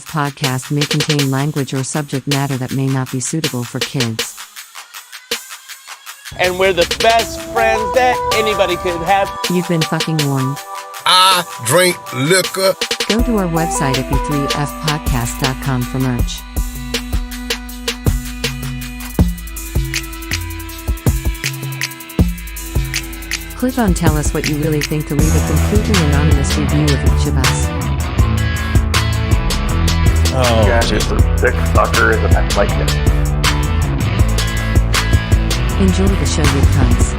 Podcast may contain language or subject matter that may not be suitable for kids. And we're the best friends that anybody could have. You've been fucking warned. I drink liquor. Go to our website at b3fpodcast.com for merch. Click on Tell Us What You Really Think to leave a completely anonymous review of each of us. Oh, yeah, just a sick sucker is a pet like him. Enjoy the show, you cunts.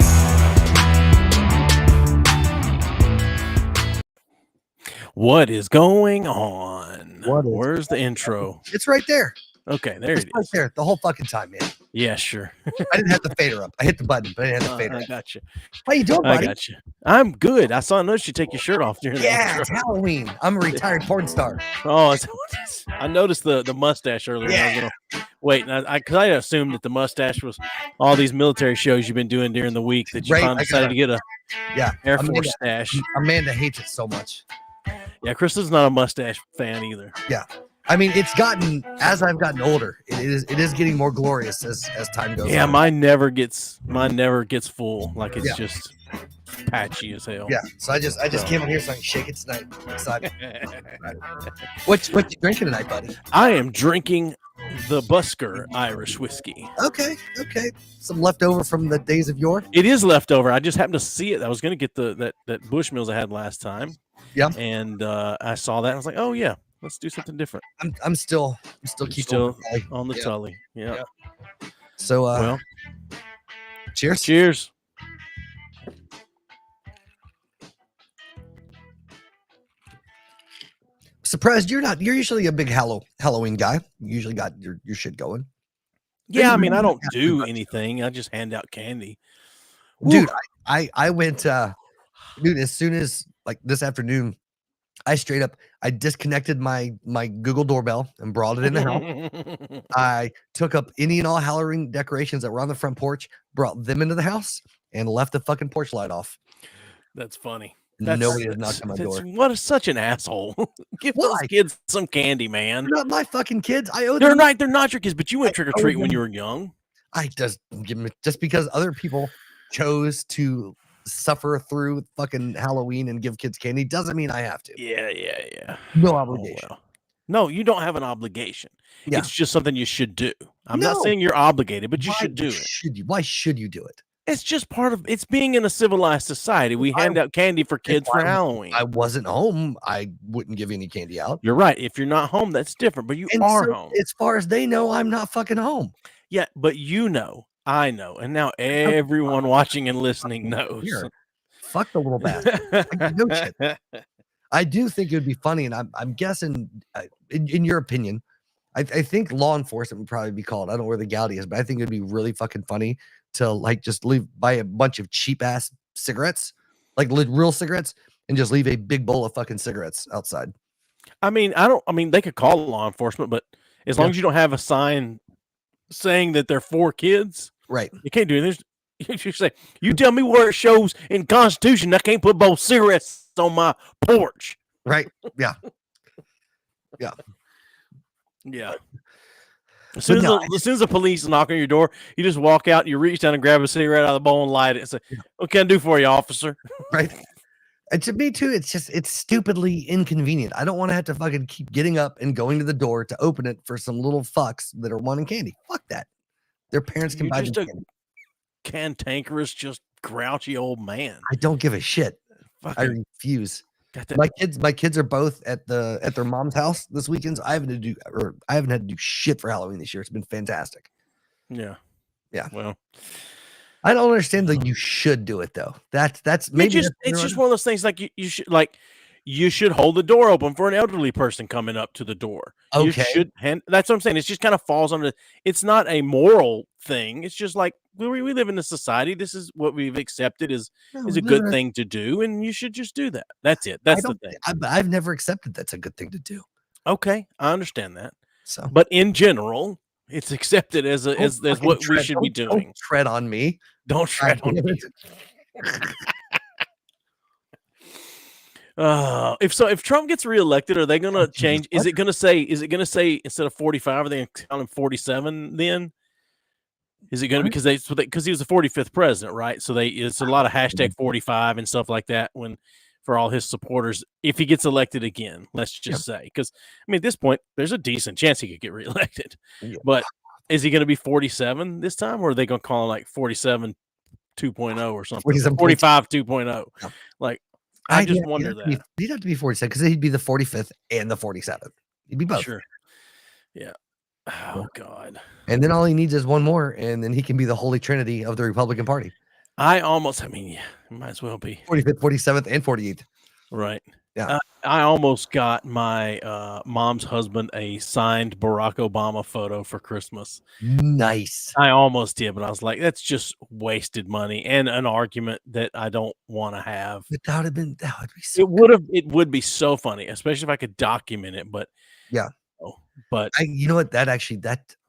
What is going on? What is Where's the intro? It's right there. Okay, there It's it right is. there the whole fucking time, man. Yeah, sure. I didn't have the fader up. I hit the button, but I didn't have the fader I up. got you. How you doing, I buddy? got you. I'm good. I saw notice you take your shirt off during the Yeah, it's intro. Halloween. I'm a retired porn star. Oh, I noticed the mustache earlier. Yeah. Wait, because I assumed that the mustache was all these military shows you've been doing during the week that you Right, finally I decided got to get a Yeah, Air Force stash. Amanda hates it so much. Yeah, Krista's not a mustache fan either. I mean, it's gotten as I've gotten older. It is getting more glorious as time goes. Yeah, on. mine never gets full. Like it's Yeah. just patchy as hell. Yeah, so I just came in here so I can shake it tonight. Excited. What you drinking tonight, buddy? I am drinking the Busker Irish whiskey. Okay. Some leftover from the days of yore. It is leftover. I just happened to see it. I was going to get that Bushmills I had last time. Yeah. And I saw that. And I was like, oh yeah, let's do something different. I'm still keeping Still it. on the Yeah. Tully. Yeah. Yeah. So Well, cheers. cheers. Surprised you're not. You're usually a big Halloween guy. You usually got your shit going. Yeah, I mean, I don't Yeah. do anything. I just hand out candy. Dude, I went dude, as soon as like this afternoon, I straight up I disconnected my Google doorbell and brought it in the house. I took up any and all Halloween decorations that were on the front porch, brought them into the house, and left the fucking porch light off. That's funny. Nobody has knocked on my door. What is such an asshole? Give those Why? kids some candy, man. They're not my fucking kids. I owe They're them. not. They're not your kids, but you went I trick or owe treat when them. you were young. I just give them just because other people chose to suffer through fucking Halloween and give kids candy doesn't mean I have to. Yeah. No Oh, obligation. well. No, you don't have an obligation. Yeah. It's just something you should do. I'm not No. saying you're obligated, but you Why should do it. Why should you do it? It's just part of it's being in a civilized society. We hand out candy for kids for I- Halloween. I wasn't home. I wouldn't give any candy out. You're right. If you're not home, that's different. But you And are so, home. as far as they know, I'm not fucking home. Yeah, but you know, I know, and now everyone watching and listening knows. Here. Fuck the little bastard. No shit. I do think it would be funny, and I'm guessing, in your opinion, I think law enforcement would probably be called. I don't know where the Gaudi is, but I think it'd be really fucking funny to like just buy a bunch of cheap ass cigarettes, like real cigarettes, and just leave a big bowl of fucking cigarettes outside. I mean, they could call law enforcement, but as long as you don't have a sign saying that they're for kids, Right. you can't do anything. You say, you tell me where it shows in Constitution I can't put both cigarettes on my porch. Right. Yeah. Yeah. As soon as, no, as soon as the police knock on your door, you just walk out, you reach down and grab a cigarette out of the bowl and light it and say, what can I do for you, officer? Right. And to me too, it's stupidly inconvenient. I don't want to have to fucking keep getting up and going to the door to open it for some little fucks that are wanting candy. Fuck that. Their parents can You're buy just them a candy. cantankerous, just grouchy old man. I don't give a shit. I Fucking refuse. got that. My kids are both at their mom's house this weekend. So I haven't had to do shit for Halloween this year. It's been fantastic. Yeah. Yeah. Well, I don't understand that you should do it though. That's maybe it's just one of those things like you should hold the door open for an elderly person coming up to the door. You Okay. should that's what I'm saying. It just kind of falls under. It's not a moral thing. It's just like we live in a society. This is what we've accepted is a good thing to do, and you should just do that. That's it. That's the thing. I've never accepted that's a good thing to do. Okay, I understand that. So But in general, it's accepted as Don't what fucking we should be don't doing. tread on me. Don't tread on me. If Trump gets reelected, are they going to Oh, Jesus, change? Is what? it going to say? Is it going to say instead of 45? Are they going to count him 47? Then is it going to because he was the 45th president, right? So it's a lot of hashtag 45 and stuff like that for all his supporters. If he gets elected again, let's just say, because I mean at this point there's a decent chance he could get reelected, but is he going to be 47 this time, or are they going to call him like 47 2.0 or something? 45 2.0. Yeah. Like I just wonder that he'd have to be 47 because he'd be the 45th and the 47th. He'd be both. Sure. Yeah. Oh God. And then all he needs is one more, and then he can be the holy trinity of the Republican Party. I mean, yeah, it might as well be 45th, 47th, and 48th. right. Yeah. I almost got my mom's husband a signed Barack Obama photo for Christmas. Nice. I almost did, but I was like, that's just wasted money and an argument that I don't want to have. But that would be so It would be so funny, especially if I could document it. But yeah. But you know what? That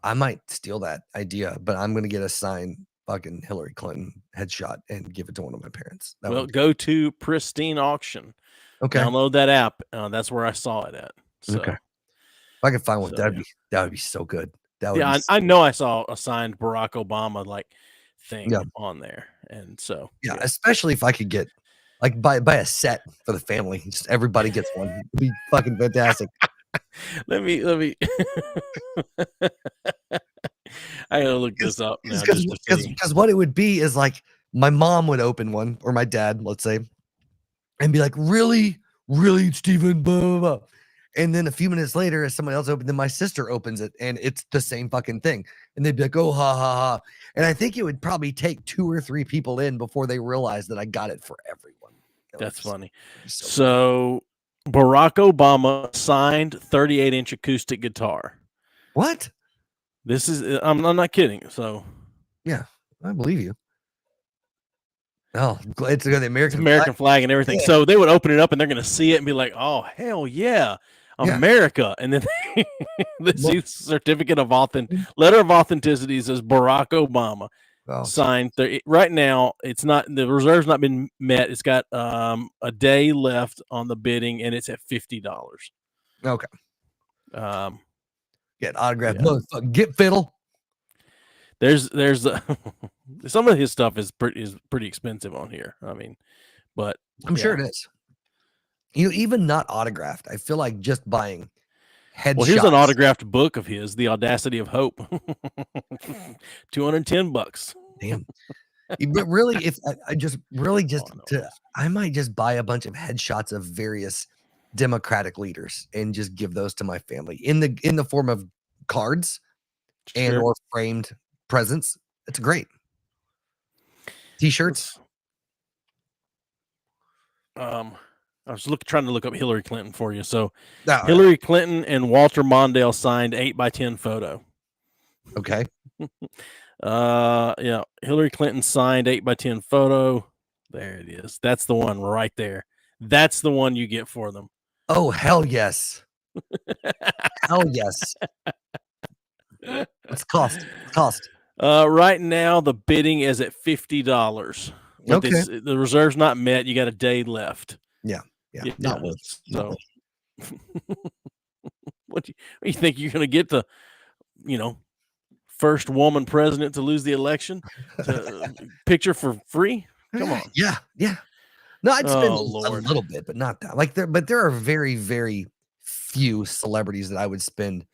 I might steal that idea, but I'm gonna get a signed fucking Hillary Clinton headshot and give it to one of my parents. Go to Pristine Auction. Okay. Download that app. That's where I saw it at. So, okay. If I could find one, So, that would be so good. That would yeah, be I know I saw a signed Barack Obama thing on there, and so yeah, especially if I could get like buy a set for the family. Just everybody gets one. It'd be fucking fantastic. let me I gotta look this up now. Because what it would be is like my mom would open one, or my dad, let's say, and be like, really, Stephen, blah, blah, blah. And then a few minutes later, as somebody else opened, then my sister opens it, and it's the same fucking thing. And they'd be like, oh, ha, ha, ha. And I think it would probably take 2 or 3 people in before they realize that I got it for everyone. That's funny. So Barack Obama signed 38-inch acoustic guitar. What? This is I'm not kidding. So yeah, I believe you. Oh, it's the American flag and everything. Yeah. So they would open it up and they're going to see it and be like, "Oh, hell yeah, America!" And then the certificate of letter of authenticity says Barack Obama signed. Right now, it's not the reserve's not been met. It's got a day left on the bidding, and it's at $50. Okay. Get autograph. Yeah. Get fiddle. There's some of his stuff is pretty expensive on here. I mean, but I'm sure it is. Even not autographed. I feel like just buying headshots. Well, here's an autographed book of his, The Audacity of Hope. $210. Damn. But really, if I might just buy a bunch of headshots of various Democratic leaders and just give those to my family in the form of cards and or framed presents. It's great. T-shirts. I was trying to look up Hillary Clinton for you. So Hillary Clinton and Walter Mondale signed 8x10 photo. Okay. Yeah, Hillary Clinton signed 8x10 photo. There it is. That's the one right there. That's the one you get for them. Oh, hell yes. Hell yes. What's cost? Right now the bidding is at $50. Okay. The reserve's not met. You got a day left. Yeah. Not worth. So what do you think you're going to get the, first woman president to lose the election? Picture for free? Come on. Yeah. No, I'd spend a little bit, but not that. But there are very, very few celebrities that I would spend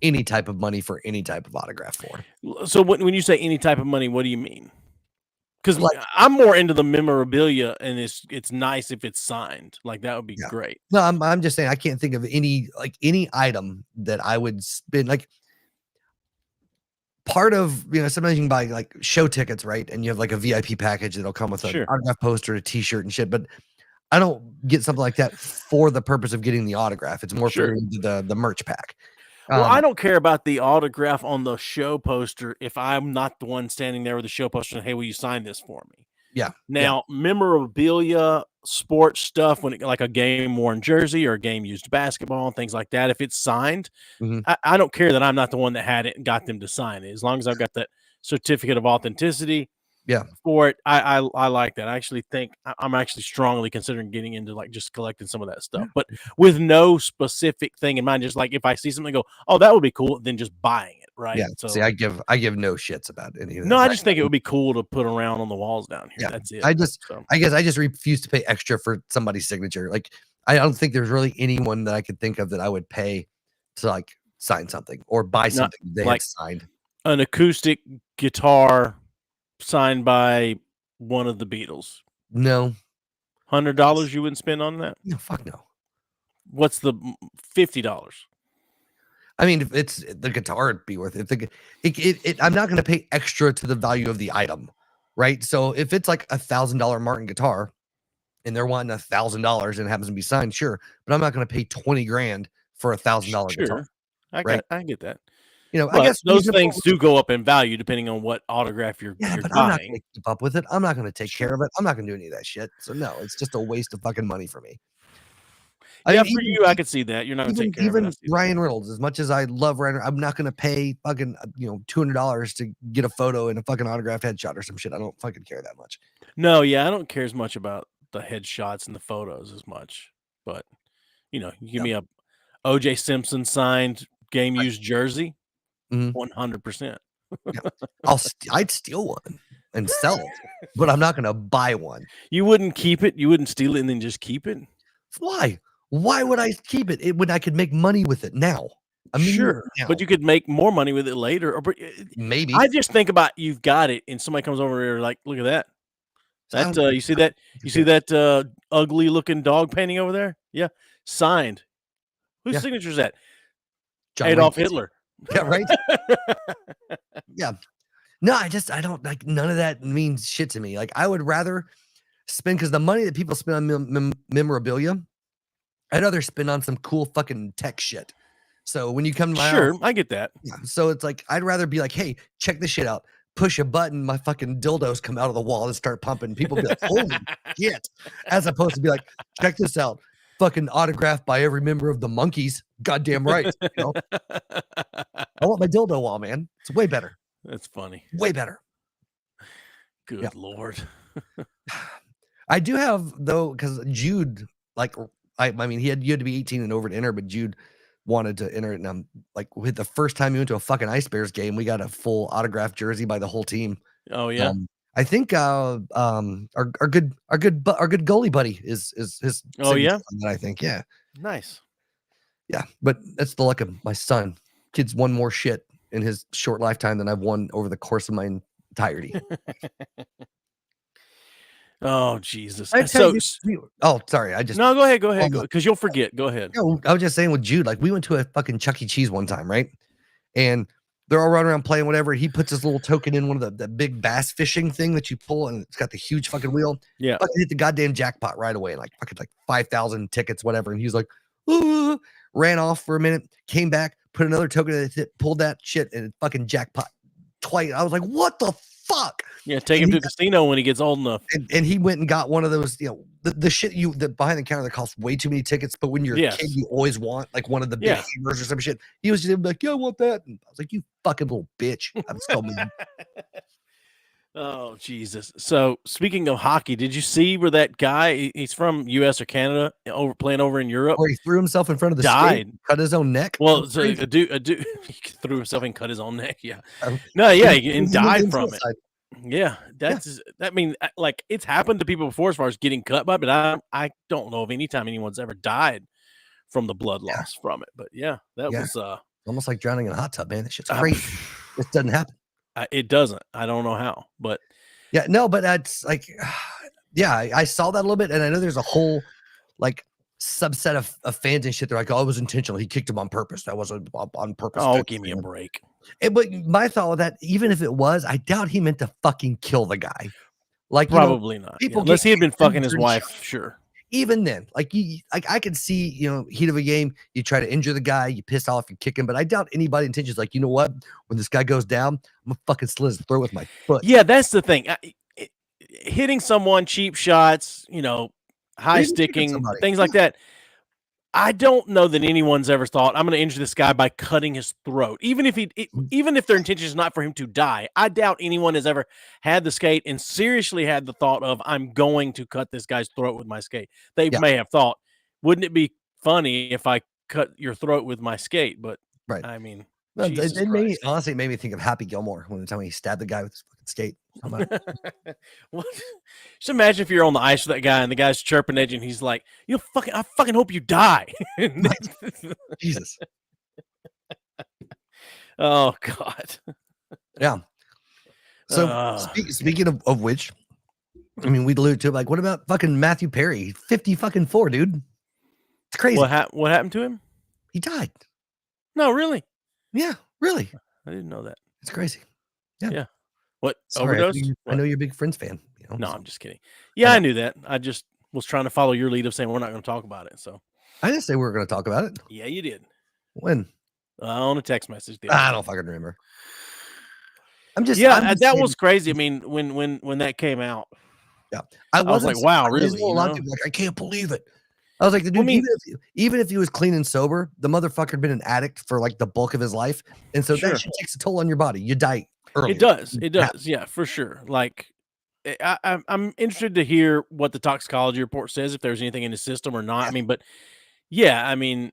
any type of money for any type of autograph for. So when you say any type of money, what do you mean? Because I'm more into the memorabilia, and it's nice if it's signed. Like that would be great. No, I'm just saying I can't think of any item that I would spend. Like part of sometimes you can buy like show tickets, right? And you have like a VIP package that'll come with an autograph poster, a T-shirt, and shit. But I don't get something like that for the purpose of getting the autograph. It's more for the merch pack. Well, I don't care about the autograph on the show poster if I'm not the one standing there with the show poster and, hey, will you sign this for me? Yeah. Now, memorabilia, sports stuff, like a game worn jersey or a game used basketball and things like that, if it's signed, I don't care that I'm not the one that had it and got them to sign it. As long as I've got that certificate of authenticity, Yeah. for it. I like that. I actually think I'm actually strongly considering getting into like just collecting some of that stuff, but with no specific thing in mind. Just like if I see something, go, oh, that would be cool, then just buying it, right? Yeah. So See, I give no shits about any of that. no, I just think it would be cool to put around on the walls down here. Yeah, That's it. I guess So, I just refuse to pay extra for somebody's signature. Like I don't think there's really anyone that I could think of that I would pay to like sign something or buy something they like- had signed. an acoustic guitar signed by one of the Beatles. No, $100 you wouldn't spend on that? no, fuck no. What's the $50? I mean, if it's the guitar, it'd be worth it. I'm not going to pay extra to the value of the item, right? So if it's like $1,000 Martin guitar, and they're wanting $1,000 and it happens to be signed, sure, but I'm not going to pay 20 grand for $1,000 guitar. I get that. You know, But I guess those reasonable- things do go up in value depending on what autograph you're Yeah, but I'm not buying. going to keep up with it. I'm not going to take care of it. I'm not going to do any of that shit. So no, it's just a waste of fucking money for me. I Yeah, mean, for you, I could see that. You're not going to take care of it. even I see that. Ryan Reynolds, as much as I love Ryan, I'm not going to pay fucking $200 to get a photo and a fucking autographed headshot or some shit. I don't fucking care that much. No, yeah, I don't care as much about the headshots and the photos as much. But you give me a OJ Simpson signed game used jersey, Mhm. 100%. I'd steal one and sell it, but I'm not going to buy one. You wouldn't keep it. You wouldn't steal it and then just keep it. Why? Why would I keep it when I could make money with it now? Sure, but you could make more money with it later. Or maybe. I just think about you've got it, and somebody comes over here like, look at that. That you see that? You see that ugly looking dog painting over there? Yeah, signed. Whose Yeah. signature is that? John Adolf Wayne. Hitler. Yeah, right. Yeah. No, I don't like none of that means shit to me. Like I would rather spend because the money that people spend on memorabilia, I'd rather spend on some cool fucking tech shit. So when you come to my Sure, house, I get that. yeah, so it's like I'd rather be like, hey, check this shit out. Push a button, my fucking dildos come out of the wall and start pumping. People be like, holy shit. As opposed to be like, check this out. Fucking autographed by every member of the Monkees. Goddamn right. You know? I want my dildo wall, man. It's way better. That's funny. Way better. Good Yeah. Lord. I do have though, because Jude, like, I mean, you had to be 18 and over to enter, but Jude wanted to enter it, and I'm like, with the first time we went to a fucking Ice Bears game, we got a full autographed jersey by the whole team. Oh yeah. I think our good goalie buddy is his. Oh, yeah? signature on that, I think Nice. yeah. But that's the luck of my son. Kid's won more shit in his short lifetime than I've won over the course of my entirety. Oh Jesus. I tell So you, oh, sorry, I just no, go ahead, no. because you'll forget. Go ahead. No, I was just saying with Jude, like we went to a fucking Chuck E. Cheese one time, right? And they're all running around playing whatever. He puts his little token in one of the big bass fishing thing that you pull, and it's got the huge fucking wheel. Yeah. Fucking hit the goddamn jackpot right away, like fucking like 5,000 tickets, whatever. And he was like, ran off for a minute, came back, put another token in it, pulled that shit, and fucking jackpot twice. I was like, what the fuck? Yeah, take him to a casino when he gets old enough. And he went and got one of those, the shit the behind the counter that costs way too many tickets, but when you're Yes. a kid, you always want like one of the big Yeah. hammers or some shit. He was just like, yeah, I want that. And I was like, you fucking little bitch. I'm so mad. Oh Jesus. So speaking of hockey, did you see where that guy? He's from U.S. or Canada, playing over in Europe. Or he threw himself in front of the Died. stage, cut his own neck. Well, That's so crazy. a dude, he threw himself and cut his own neck. Yeah. Um, No, yeah, and He went died in from it. suicide. Yeah, I mean, like it's happened to people before as far as getting cut by, but I don't know of any time anyone's ever died from the blood Yeah. loss from it. But yeah, that Yeah. was Almost like drowning in a hot tub, man. That shit's crazy. This doesn't happen. it doesn't. I don't know how, but Yeah, no, but that's like, yeah, I saw that a little bit, and I know there's a whole like subset of fans and shit. They're like, oh, it was intentional. He kicked him on purpose. That wasn't on purpose. oh, give me a break. But my thought with that, even if it was, I doubt he meant to fucking kill the guy. Like, Probably not. Yeah, people unless get he had been fucking his injured wife, shot. sure. even then, like I could see, heat of a game, you try to injure the guy, you piss off, you kick him, but I doubt anybody intentions like, you know what? When this guy goes down, I'm gonna fucking slit his throat with my foot. Yeah, that's the thing. Hitting someone, cheap shots, high Even kicking sticking, somebody. things like that. I don't know that anyone's ever thought I'm going to injure this guy by cutting his throat. Even if their intention is not for him to die, I doubt anyone has ever had the skate and seriously had the thought of I'm going to cut this guy's throat with my skate. They may have thought, wouldn't it be funny if I cut your throat with my skate? But Right. I mean, No, Jesus it made me, Christ. honestly, it made me think of Happy Gilmore when the time he stabbed the guy with his fucking skate. I'm like, What? Just imagine if you're on the ice with that guy and the guy's chirping at you and he's like, I fucking hope you die. Jesus. Oh God. Yeah. So speaking of which, I mean, we'd allude to it, like, what about fucking Matthew Perry? 50 fucking 4, dude. It's crazy. What happened to him? He died. No, really? Yeah, really. I didn't know that. It's crazy. Yeah. What? Sorry, Overdose? I know you're a big Friends fan. You know, No, so. I'm just kidding. Yeah, I knew that. I just was trying to follow your lead of saying we're not going to talk about it. So I didn't say we were going to talk about it. yeah, you did. When? On a text message. I don't fucking remember. I'm just that saying, was crazy. I mean, when that came out, I was like, wow, really? A lot of people like, I can't believe it. I was like, the dude, even if he was clean and sober, the motherfucker had been an addict for like the bulk of his life, and so that shit takes a toll on your body. You die early. It does. Yeah, for sure. Like, I'm interested to hear what the toxicology report says, if there's anything in his system or not. I mean, but yeah, I mean,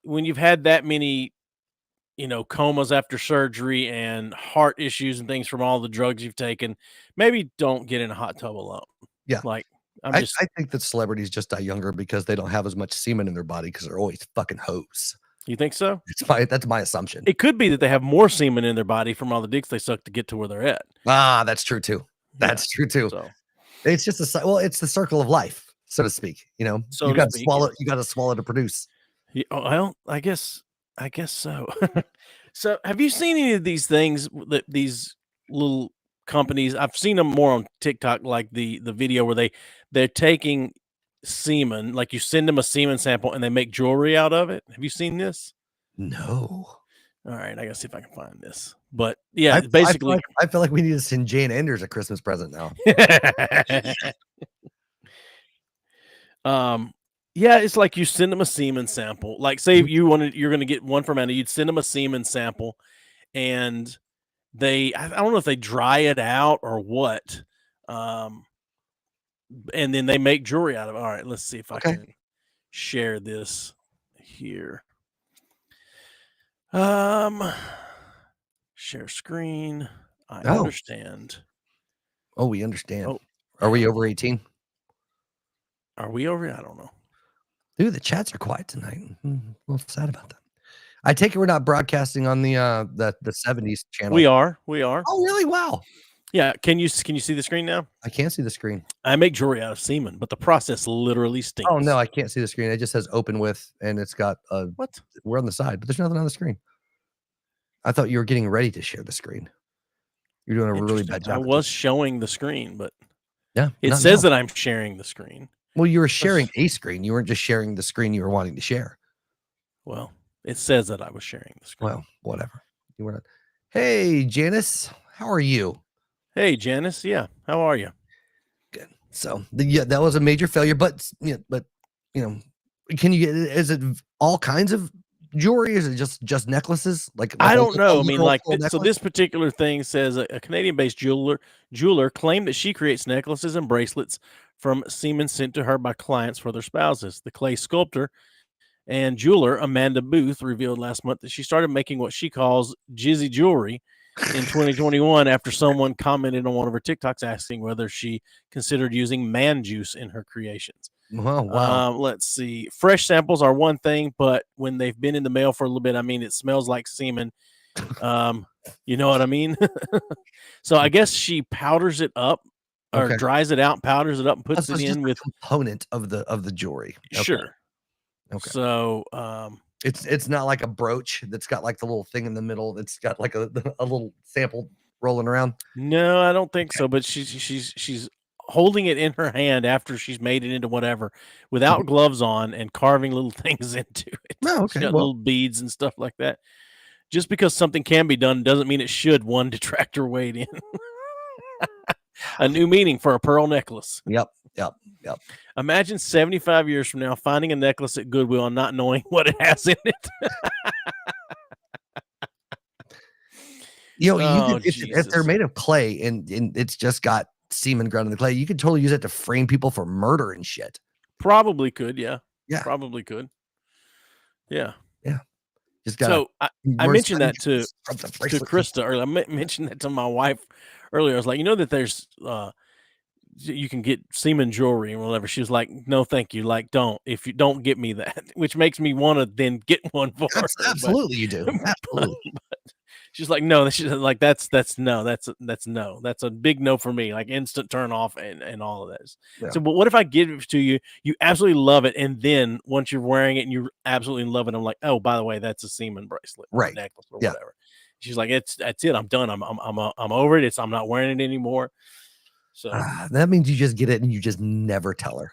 when you've had that many, comas after surgery and heart issues and things from all the drugs you've taken, maybe don't get in a hot tub alone. Yeah. Like, I think that celebrities just die younger because they don't have as much semen in their body because they're always fucking hoes. You think so? That's my assumption. It could be that they have more semen in their body from all the dicks they suck to get to where they're at. That's true too. That's true too. So it's just it's the circle of life, so to speak. So you got to swallow. You got to swallow to produce. Yeah, well, I guess so. So, have you seen any of these things that these little companies? I've seen them more on TikTok, like the video where they're taking semen, like you send them a semen sample and they make jewelry out of it. Have you seen this? No. All right, I gotta see if I can find this. But yeah, basically, I feel like we need to send Jane Anders a Christmas present now. Yeah, it's like you send them a semen sample. Like, say if you're going to get one from Anna, you'd send them a semen sample, and I don't know if they dry it out or what, and then they make jewelry out of it. All right, let's see if I can share this here. Share screen. I understand. Oh, we understand. Oh. Are we over 18? Are we over? I don't know. Dude, the chats are quiet tonight. I'm a little sad about that. I take it we're not broadcasting on the 70s channel. We are. Oh, really? Wow. Yeah. Can you see the screen now? I can't see the screen. I make jewelry out of semen, but the process literally stinks. Oh no, I can't see the screen. It just says open with, and it's got what? We're on the side, but there's nothing on the screen. I thought you were getting ready to share the screen. You're doing a really bad job. I was showing the screen, but yeah, it says that I'm sharing the screen. Well, you were sharing a screen. You weren't just sharing the screen you were wanting to share. Well, it says that I was sharing the screen. Well, whatever. You were not. Hey, Janice, how are you? Hey, Janice. Yeah, how are you? Good. So, that was a major failure. But can you get? Is it all kinds of jewelry? Is it just necklaces? Like I don't know. I mean, like so. This particular thing says a Canadian-based jeweler claimed that she creates necklaces and bracelets from semen sent to her by clients for their spouses. The clay sculptor and jeweler Amanda Booth revealed last month that she started making what she calls jizzy jewelry in 2021 after someone commented on one of her TikToks asking whether she considered using man juice in her creations. Oh, wow. Let's see. Fresh samples are one thing, but when they've been in the mail for a little bit, I mean, it smells like semen. You know what I mean? So I guess she powders it up or dries it out, powders it up, and puts it in with component of the jewelry. Sure. Okay. So it's not like a brooch that's got like the little thing in the middle. It's got like a little sample rolling around. No, I don't think so. But she's holding it in her hand after she's made it into whatever without gloves on and carving little things into it. Oh, okay. She's got little beads and stuff like that. Just because something can be done doesn't mean it should, one, detract her weight in. A new meaning for a pearl necklace. Yep. Imagine 75 years from now finding a necklace at Goodwill and not knowing what it has in it. You know, Oh, if they're Jesus. made of clay and it's just got semen ground in the clay, you could totally use it to frame people for murder and shit. Probably could, yeah. Yeah. Probably could. Yeah. Just got So I mentioned that to Krista earlier. I mentioned that to my wife earlier. I was like, you know that there's you can get semen jewelry and whatever. She was like, no, thank you. Like, don't. If you don't get me that, which makes me want to then get one for her. Absolutely, you do. Absolutely. She's like, no. She's like, that's no. That's no. That's a big no for me. Like instant turn off and all of that. Yeah. So, but what if I give it to you? You absolutely love it, and then once you're wearing it and you absolutely love it, I'm like, oh, by the way, that's a semen bracelet, or Right. necklace, or Yeah. whatever. She's like, that's it. I'm done. I'm over it. I'm not wearing it anymore. So That means you just get it and you just never tell her.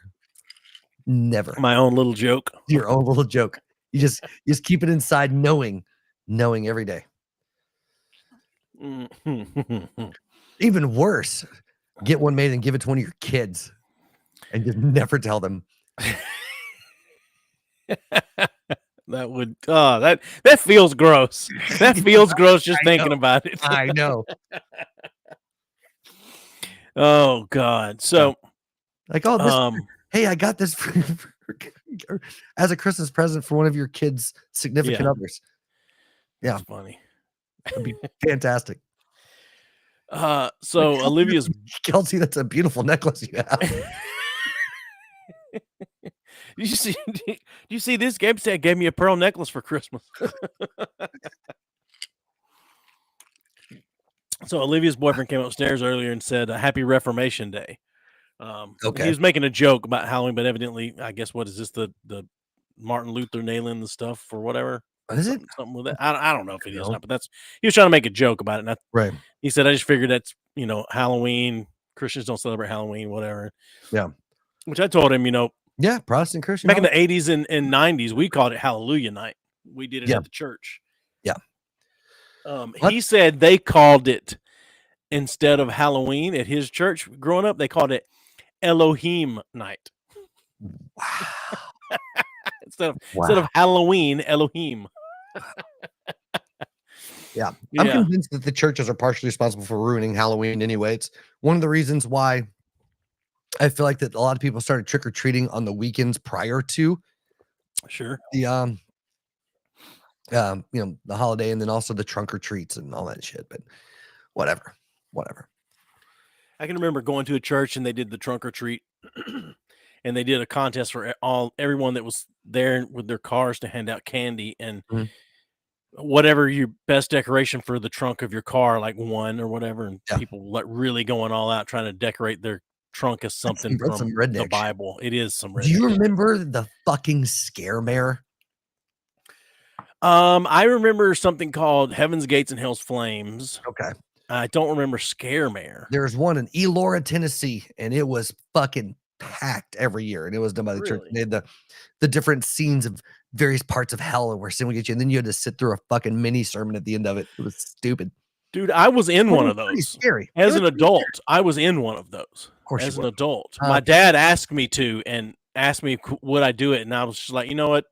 Never. my own little joke. Your own little joke. You just keep it inside, knowing every day. Even worse, get one made and give it to one of your kids and just never tell them. That would that feels gross. That feels gross just thinking about it. I know. Oh God. So Like, oh, this, hey, I got this as a Christmas present for one of your kids' significant others. Yeah. That's funny. That'd be fantastic. So Olivia's Kelsey, that's a beautiful necklace you have. you see this? Gabe said gave me a pearl necklace for Christmas. So Olivia's boyfriend came upstairs earlier and said, "Happy Reformation Day." Okay. He was making a joke about Halloween, but evidently, I guess, what is this? The Martin Luther nailing the stuff or whatever? Is it? Something with that? I don't know if it is No. not, but he was trying to make a joke about it. And Right. he said, "I just figured that's Halloween. Christians don't celebrate Halloween, whatever." Yeah. Which I told him, Yeah, Protestant Christian. back in the 80s and 90s, we called it Hallelujah Night. We did it Yeah. at the church. Yeah. He said they called it, instead of Halloween at his church growing up, they called it Elohim Night. Wow. instead of Halloween, Elohim. Yeah. I'm convinced that the churches are partially responsible for ruining Halloween anyway. It's one of the reasons why I feel like that a lot of people started trick-or-treating on the weekends prior to Sure. the the holiday, and then also the trunk or treats and all that shit. But whatever. I can remember going to a church and they did the trunk or treat, and they did a contest for everyone that was there with their cars to hand out candy, and Mhm. whatever your best decoration for the trunk of your car, like won or whatever, and Yeah. people like really going all out trying to decorate their trunk as something that's some from redneck the shit. Bible. It is some redneck. Do you shit. remember the fucking scare mare? I remember something called Heaven's Gates and Hell's Flames. Okay. I don't remember Scaremare. There's one in Elora, Tennessee, and it was fucking packed every year. And it was done by the church. Really? They had the different scenes of various parts of hell and where sin would get you. And then you had to sit through a fucking mini sermon at the end of it. It was stupid. Dude, I was in one of Pretty those. scary. As It an was pretty adult, scary. I was in one of those. Of course As you an were. adult. Oh. My dad asked me to and asked me would I do it, and I was just like, you know what?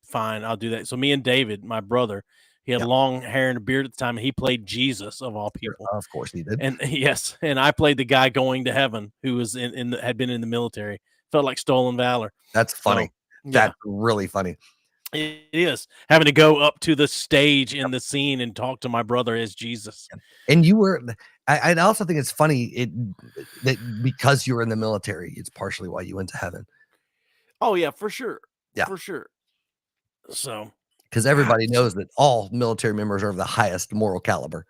Fine, I'll do that. So me and David, my brother, he had Yeah. long hair and a beard at the time, and he played Jesus of all people. Of course he did. And yes, and I played the guy going to heaven who was had been in the military. Felt like stolen valor. That's funny. Yeah, That's really funny. it is having to go up to the stage in the scene and talk to my brother as Jesus. And you were, I also think it's funny that because you were in the military, it's partially why you went to heaven. Oh yeah, for sure. Yeah. For sure. So Because everybody knows that all military members are of the highest moral caliber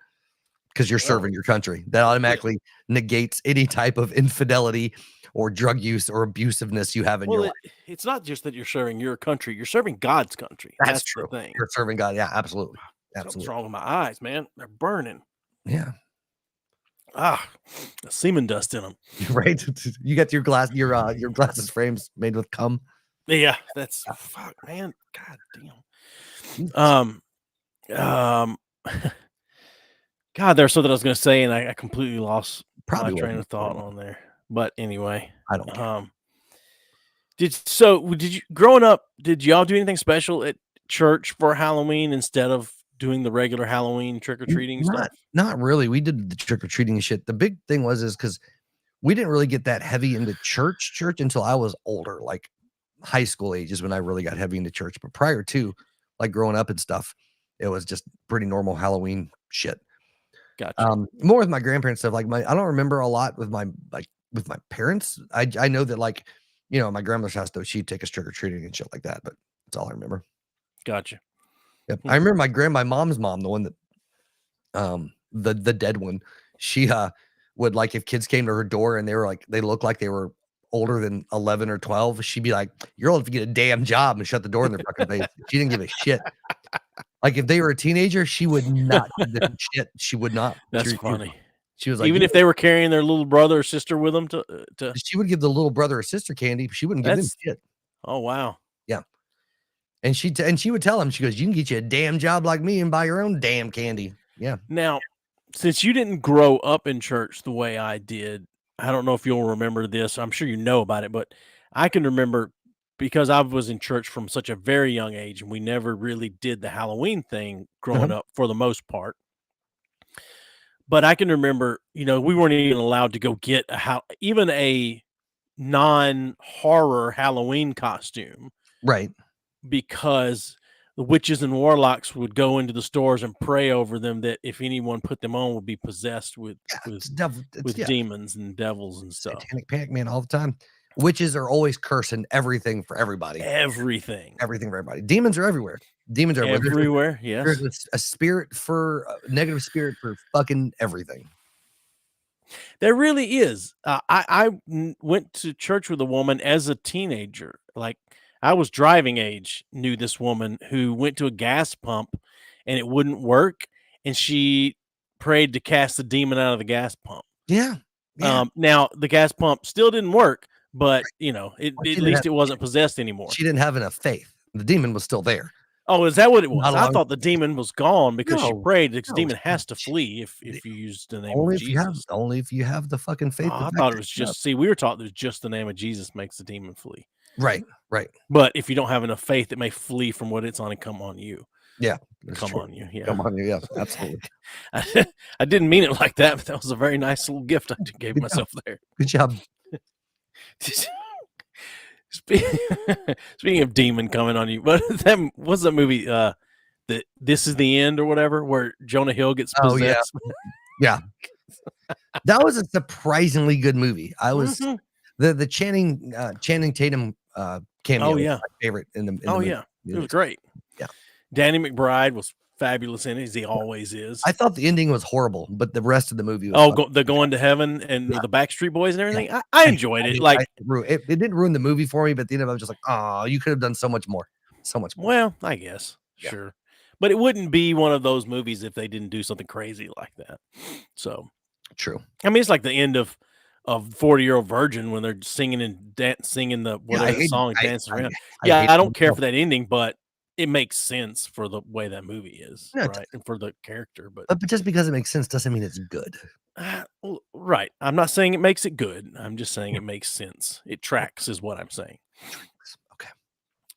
because you're serving your country. That automatically negates any type of infidelity or drug use or abusiveness you have in your life. It's not just that you're serving your country, you're serving God's country. That's the true. thing. You're serving God. Yeah, absolutely. Something's Absolutely. wrong with my eyes, man. They're burning. Yeah. The semen dust in them. Right. You got your glasses frames made with cum. Yeah, that's fuck, man. God damn. God, there's something I was gonna say, and I completely lost Probably my train wasn't of thought important. on there. But anyway, I don't care. did you growing up? Did y'all do anything special at church for Halloween instead of doing the regular Halloween trick or treating stuff? Not really. We did the trick or treating shit. The big thing is because we didn't really get that heavy into church until I was older, like high school age is when I really got heavy into church. But prior to, like growing up and stuff, it was just pretty normal Halloween shit. Gotcha. More with my grandparents stuff. Like I don't remember a lot with my parents. I know that, like, you know, my grandmother's house though, she'd take us trick or treating and shit like that. But that's all I remember. Gotcha. Yep. I remember my mom's mom, the one that the dead one, she would, like, if kids came to her door and they were like, they looked like they were older than 11 or 12, she'd be like, "You're old if you get a damn job," and shut the door in their fucking face. She didn't give a shit. Like, if they were a teenager, she would not give them shit. She would not. That's funny. She was like, Even if they were carrying their little brother or sister with them to she would give the little brother or sister candy, but she wouldn't give them shit. Oh wow. Yeah. And she would tell him, she goes, "You can get you a damn job like me and buy your own damn candy." Yeah. Now, since you didn't grow up in church the way I did, I don't know if you'll remember this. I'm sure you know about it, but I can remember because I was in church from such a very young age, and we never really did the Halloween thing growing up for the most part. But I can remember, you know, we weren't even allowed to go get even a non-horror Halloween costume. Right. Because the witches and warlocks would go into the stores and pray over them that if anyone put them on would be possessed with demons and devils and stuff. Satanic panic, man, all the time. Witches are always cursing everything for everybody. Everything for everybody. Demons are everywhere. Demons are everywhere. Yes. There's a spirit for negative spirit for fucking everything. There really is. I went to church with a woman as a teenager. Like, I was driving age, knew this woman who went to a gas pump and it wouldn't work. And she prayed to cast the demon out of the gas pump. Yeah. Now the gas pump still didn't work, but you know, at least it wasn't possessed anymore. She didn't have enough faith. The demon was still there. Oh, is that what it was? I thought the demon was gone because she prayed. The demon has to flee if you use the name of Jesus. Only if you have the fucking faith. I thought it was just, see, we were taught that just the name of Jesus makes the demon flee. Right. But if you don't have enough faith, it may flee from what it's on and come on you. Yeah. Come on you. Yeah. Come on you. Yeah, absolutely. I didn't mean it like that, but that was a very nice little gift I gave myself there. Good job. Speaking of demon coming on you, what's that movie? This Is the End or whatever, where Jonah Hill gets possessed. Oh, yeah. That was a surprisingly good movie. I was the Channing Tatum cameo. Oh yeah, was my favorite in the movie. Yeah, it was great. Yeah, Danny McBride was fabulous in it, as he always is. I thought the ending was horrible, but the rest of the movie was the going to heaven and the Backstreet Boys and everything. Yeah. I enjoyed it. Like, it didn't ruin the movie for me, but at the end of it, I was just like, oh, you could have done so much more. Well, I guess. Yeah. Sure. But it wouldn't be one of those movies if they didn't do something crazy like that. So true. I mean, it's like the end of 40-Year-Old Virgin when they're singing and singing the song, dancing around. I don't care for that ending, but it makes sense for the way that movie is, right? And for the character, but just because it makes sense doesn't mean it's good. Right. I'm not saying it makes it good. I'm just saying it makes sense. It tracks, is what I'm saying. Okay.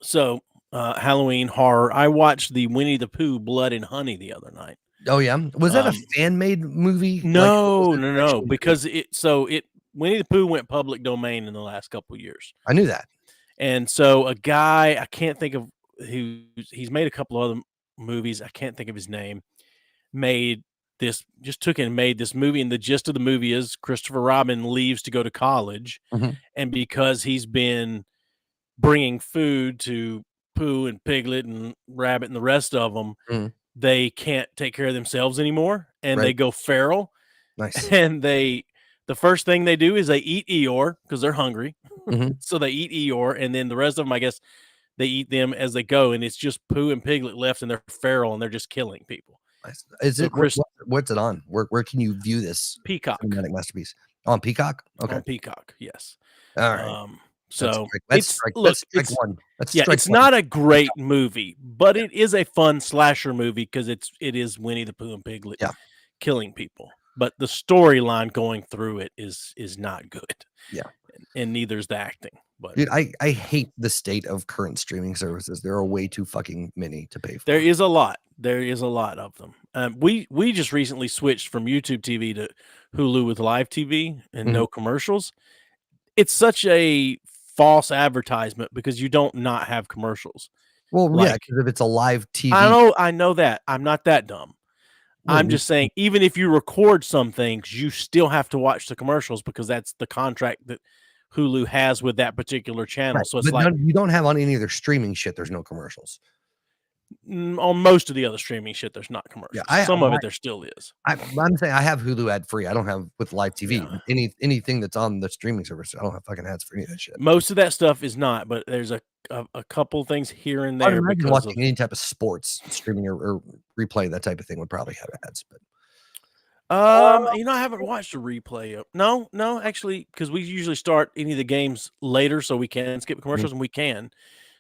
So, Halloween horror. I watched the Winnie the Pooh Blood and Honey the other night. Oh yeah, was that a fan-made movie? No, because Winnie the Pooh went public domain in the last couple of years. I knew that. And so a guy, I can't think of he's made a couple other movies. I can't think of his name. Made this movie, and the gist of the movie is Christopher Robin leaves to go to college, and because he's been bringing food to Pooh and Piglet and Rabbit and the rest of them, they can't take care of themselves anymore, and they go feral. Nice. And the first thing they do is they eat Eeyore because they're hungry. So they eat Eeyore, and then the rest of them, I guess, they eat them as they go, and it's just Pooh and Piglet left, and they're feral, and they're just killing people. Is it what's it on? Where can you view this? Peacock. Cinematic masterpiece on Peacock. Okay, on Peacock. Yes. All right. So it's not a great movie, but it is a fun slasher movie because it is Winnie the Pooh and Piglet killing people. but the storyline going through it is not good. Yeah. And neither's the acting. But Dude, I hate the state of current streaming services. There are way too fucking many to pay for. there is a lot. There is a lot of them. We just recently switched from YouTube TV to Hulu with live TV and no commercials. It's such a false advertisement because you don't not have commercials. Well, yeah, Like- because if it's a live TV, I know that. I'm not that dumb. I'm just saying, even if you record some things, you still have to watch the commercials because that's the contract that Hulu has with that particular channel. right, So it's but like you don't have on any of their streaming shit. There's no commercials. on most of the other streaming shit, there's not commercials. Some of it there still is. I'm saying I have Hulu ad free. I don't have with live TV. Yeah. Anything that's on the streaming service. I don't have fucking ads for any of that shit. Most of that stuff is not, but there's a couple things here and I'd there imagine because watching of, any type of sports streaming or replay, that type of thing would probably have ads. But I haven't watched a replay of no, actually, because we usually start any of the games later so we can skip commercials and we can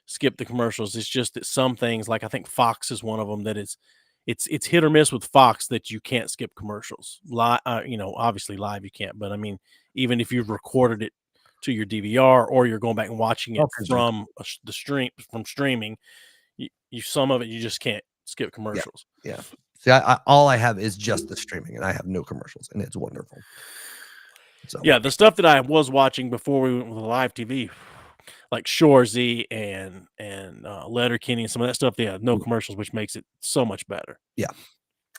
skip the commercials. It's just that some things, like I think Fox is one of them, that it's hit or miss with Fox that you can't skip commercials. Live, obviously live you can't, but I mean, even if you've recorded it to your DVR or you're going back and watching it from streaming, you some of it you just can't skip commercials. yeah. See, all I have is just the streaming, and I have no commercials, and it's wonderful. So Yeah, the stuff that I was watching before we went with the live TV, like Shorzy and Letterkenny and some of that stuff, they have no commercials, which makes it so much better. Yeah.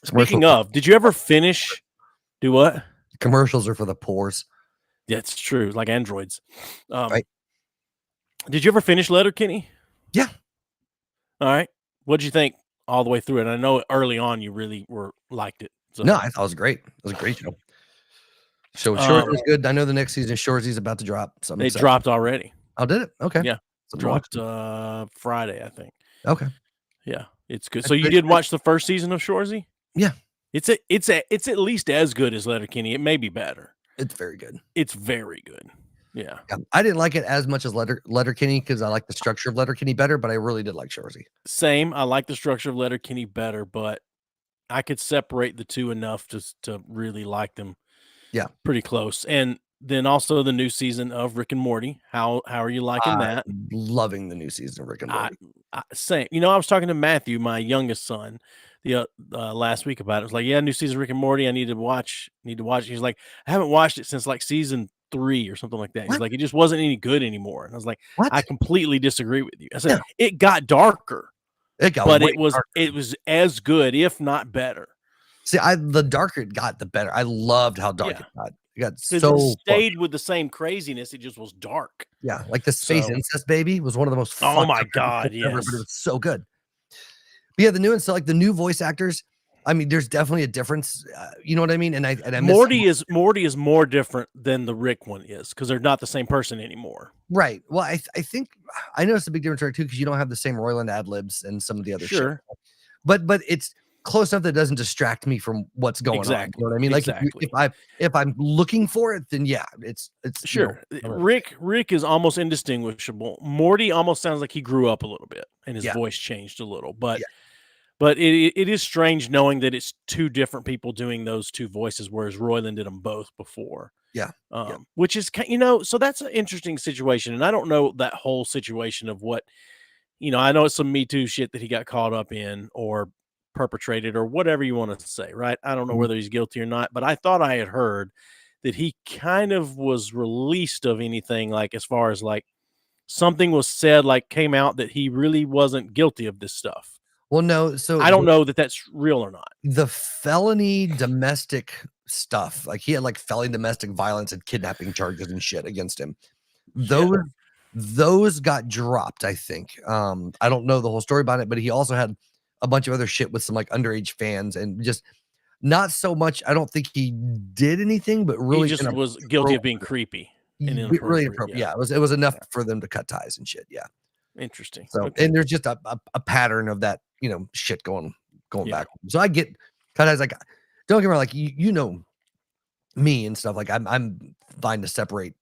Speaking of, did you ever finish? Do what? commercials are for the pores. That's true. Like androids. Right. Did you ever finish Letterkenny? Yeah. All right. What'd you think all the way through it? I know early on you really liked it. So. No, I thought it was great. It was a great show. So Shorzy was good. I know the next season Shorzy's about to drop. So I'm They excited. dropped already. Oh, did it? Okay. Yeah. So I'm watching Dropped Friday, I think. it. Okay. Yeah, it's good. That's So you great. did watch the first season of Shorzy? Yeah. It's at least as good as Letterkenny. It may be better. It's very good. It's very good. Yeah. Yeah. I didn't like it as much as Letterkenny because I like the structure of Letterkenny better, but I really did like Shorzy. Same. I like the structure of Letterkenny better, but I could separate the two enough to really like them. Yeah. Pretty close. And then also the new season of Rick and Morty. How are you liking that? Loving the new season of Rick and Morty. Same. I was talking to Matthew, my youngest son, the last week about it. I was like, yeah, new season of Rick and Morty. I need to watch. He's like, I haven't watched it since like season 3 or something like that. He's What? like, it just wasn't any good anymore. And I was like, What? I completely disagree with you. I said, Yeah. it got darker, It got but way it was darker. as good, if not better. See, the darker it got, the better. I loved how dark Yeah. it got. It got Because so it stayed with the same craziness. It just was dark. yeah, like the space So- incest baby was one of the most. Oh fucked my up God, episodes ever, but yes. it was so good. But yeah, the new and so like the new voice actors. I mean, there's definitely a difference. You know what I mean? And I miss Morty is more different than the Rick one is because they're not the same person anymore. right. Well, I think I noticed a big difference there too because you don't have the same Roiland ad libs and some of the other Sure. shit. But it's close enough that it doesn't distract me from what's going on. Exactly. You know what I mean? Like Exactly. if I'm looking for it, then yeah, it's Sure. you know, Rick is almost indistinguishable. Morty almost sounds like he grew up a little bit and his Yeah. voice changed a little. But Yeah. but it is strange knowing that it's two different people doing those two voices, whereas Roiland did them both before. Yeah. Which is so that's an interesting situation. And I don't know that whole situation of what I know it's some Me Too shit that he got caught up in or perpetrated or whatever you want to say, right? I don't know Mhm. whether he's guilty or not, but I thought I had heard that he kind of was released of anything, like as far as like something was said, like came out that he really wasn't guilty of this stuff. Well, no. So I don't know that that's real or not. the felony domestic stuff, like he had like felony domestic violence and kidnapping charges and shit against him. Those got dropped, I think. I don't know the whole story about it, but he also had a bunch of other shit with some like underage fans and just not so much. I don't think he did anything, but really He just was guilty of being creepy and really inappropriate. inappropriate. Yeah, it was enough for them to cut ties and shit. Yeah. Interesting. So Okay. and there's just a pattern of that, shit going Yeah. back. So I get cut ties. Like, don't get me wrong, like you know me and stuff. Like I'm fine to separate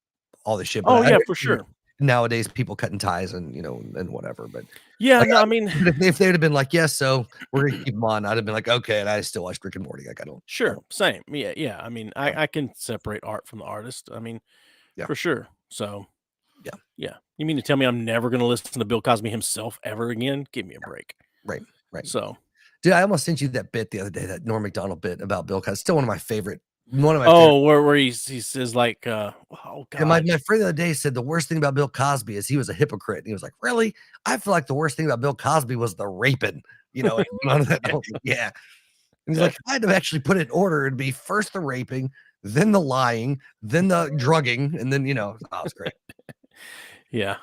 all this shit. Oh but yeah, I- for sure. nowadays people cutting ties and and whatever. But Yeah, like, no, I mean, if they'd have been like, yes, so we're gonna keep them on, I'd have been like, okay, and I still watch Rick and Morty. Like, I don't. sure, same. Yeah. I mean, I can separate art from the artist. I mean, Yeah. for sure. So, Yeah. yeah. You mean to tell me I'm never going to listen to Bill Cosby himself ever again? Give me a break. Right. So, Dude, I almost sent you that bit the other day, that Norm Macdonald bit about Bill Cosby. Still one of my favorite. oh, where he says like, oh god, And my friend the other day said the worst thing about Bill Cosby is he was a hypocrite. And he was like, really? I feel like the worst thing about Bill Cosby was the raping. And none of that. Yeah. And he's like, if I had to actually put it in order, it'd be first the raping, then the lying, then the drugging, and then it's great. yeah.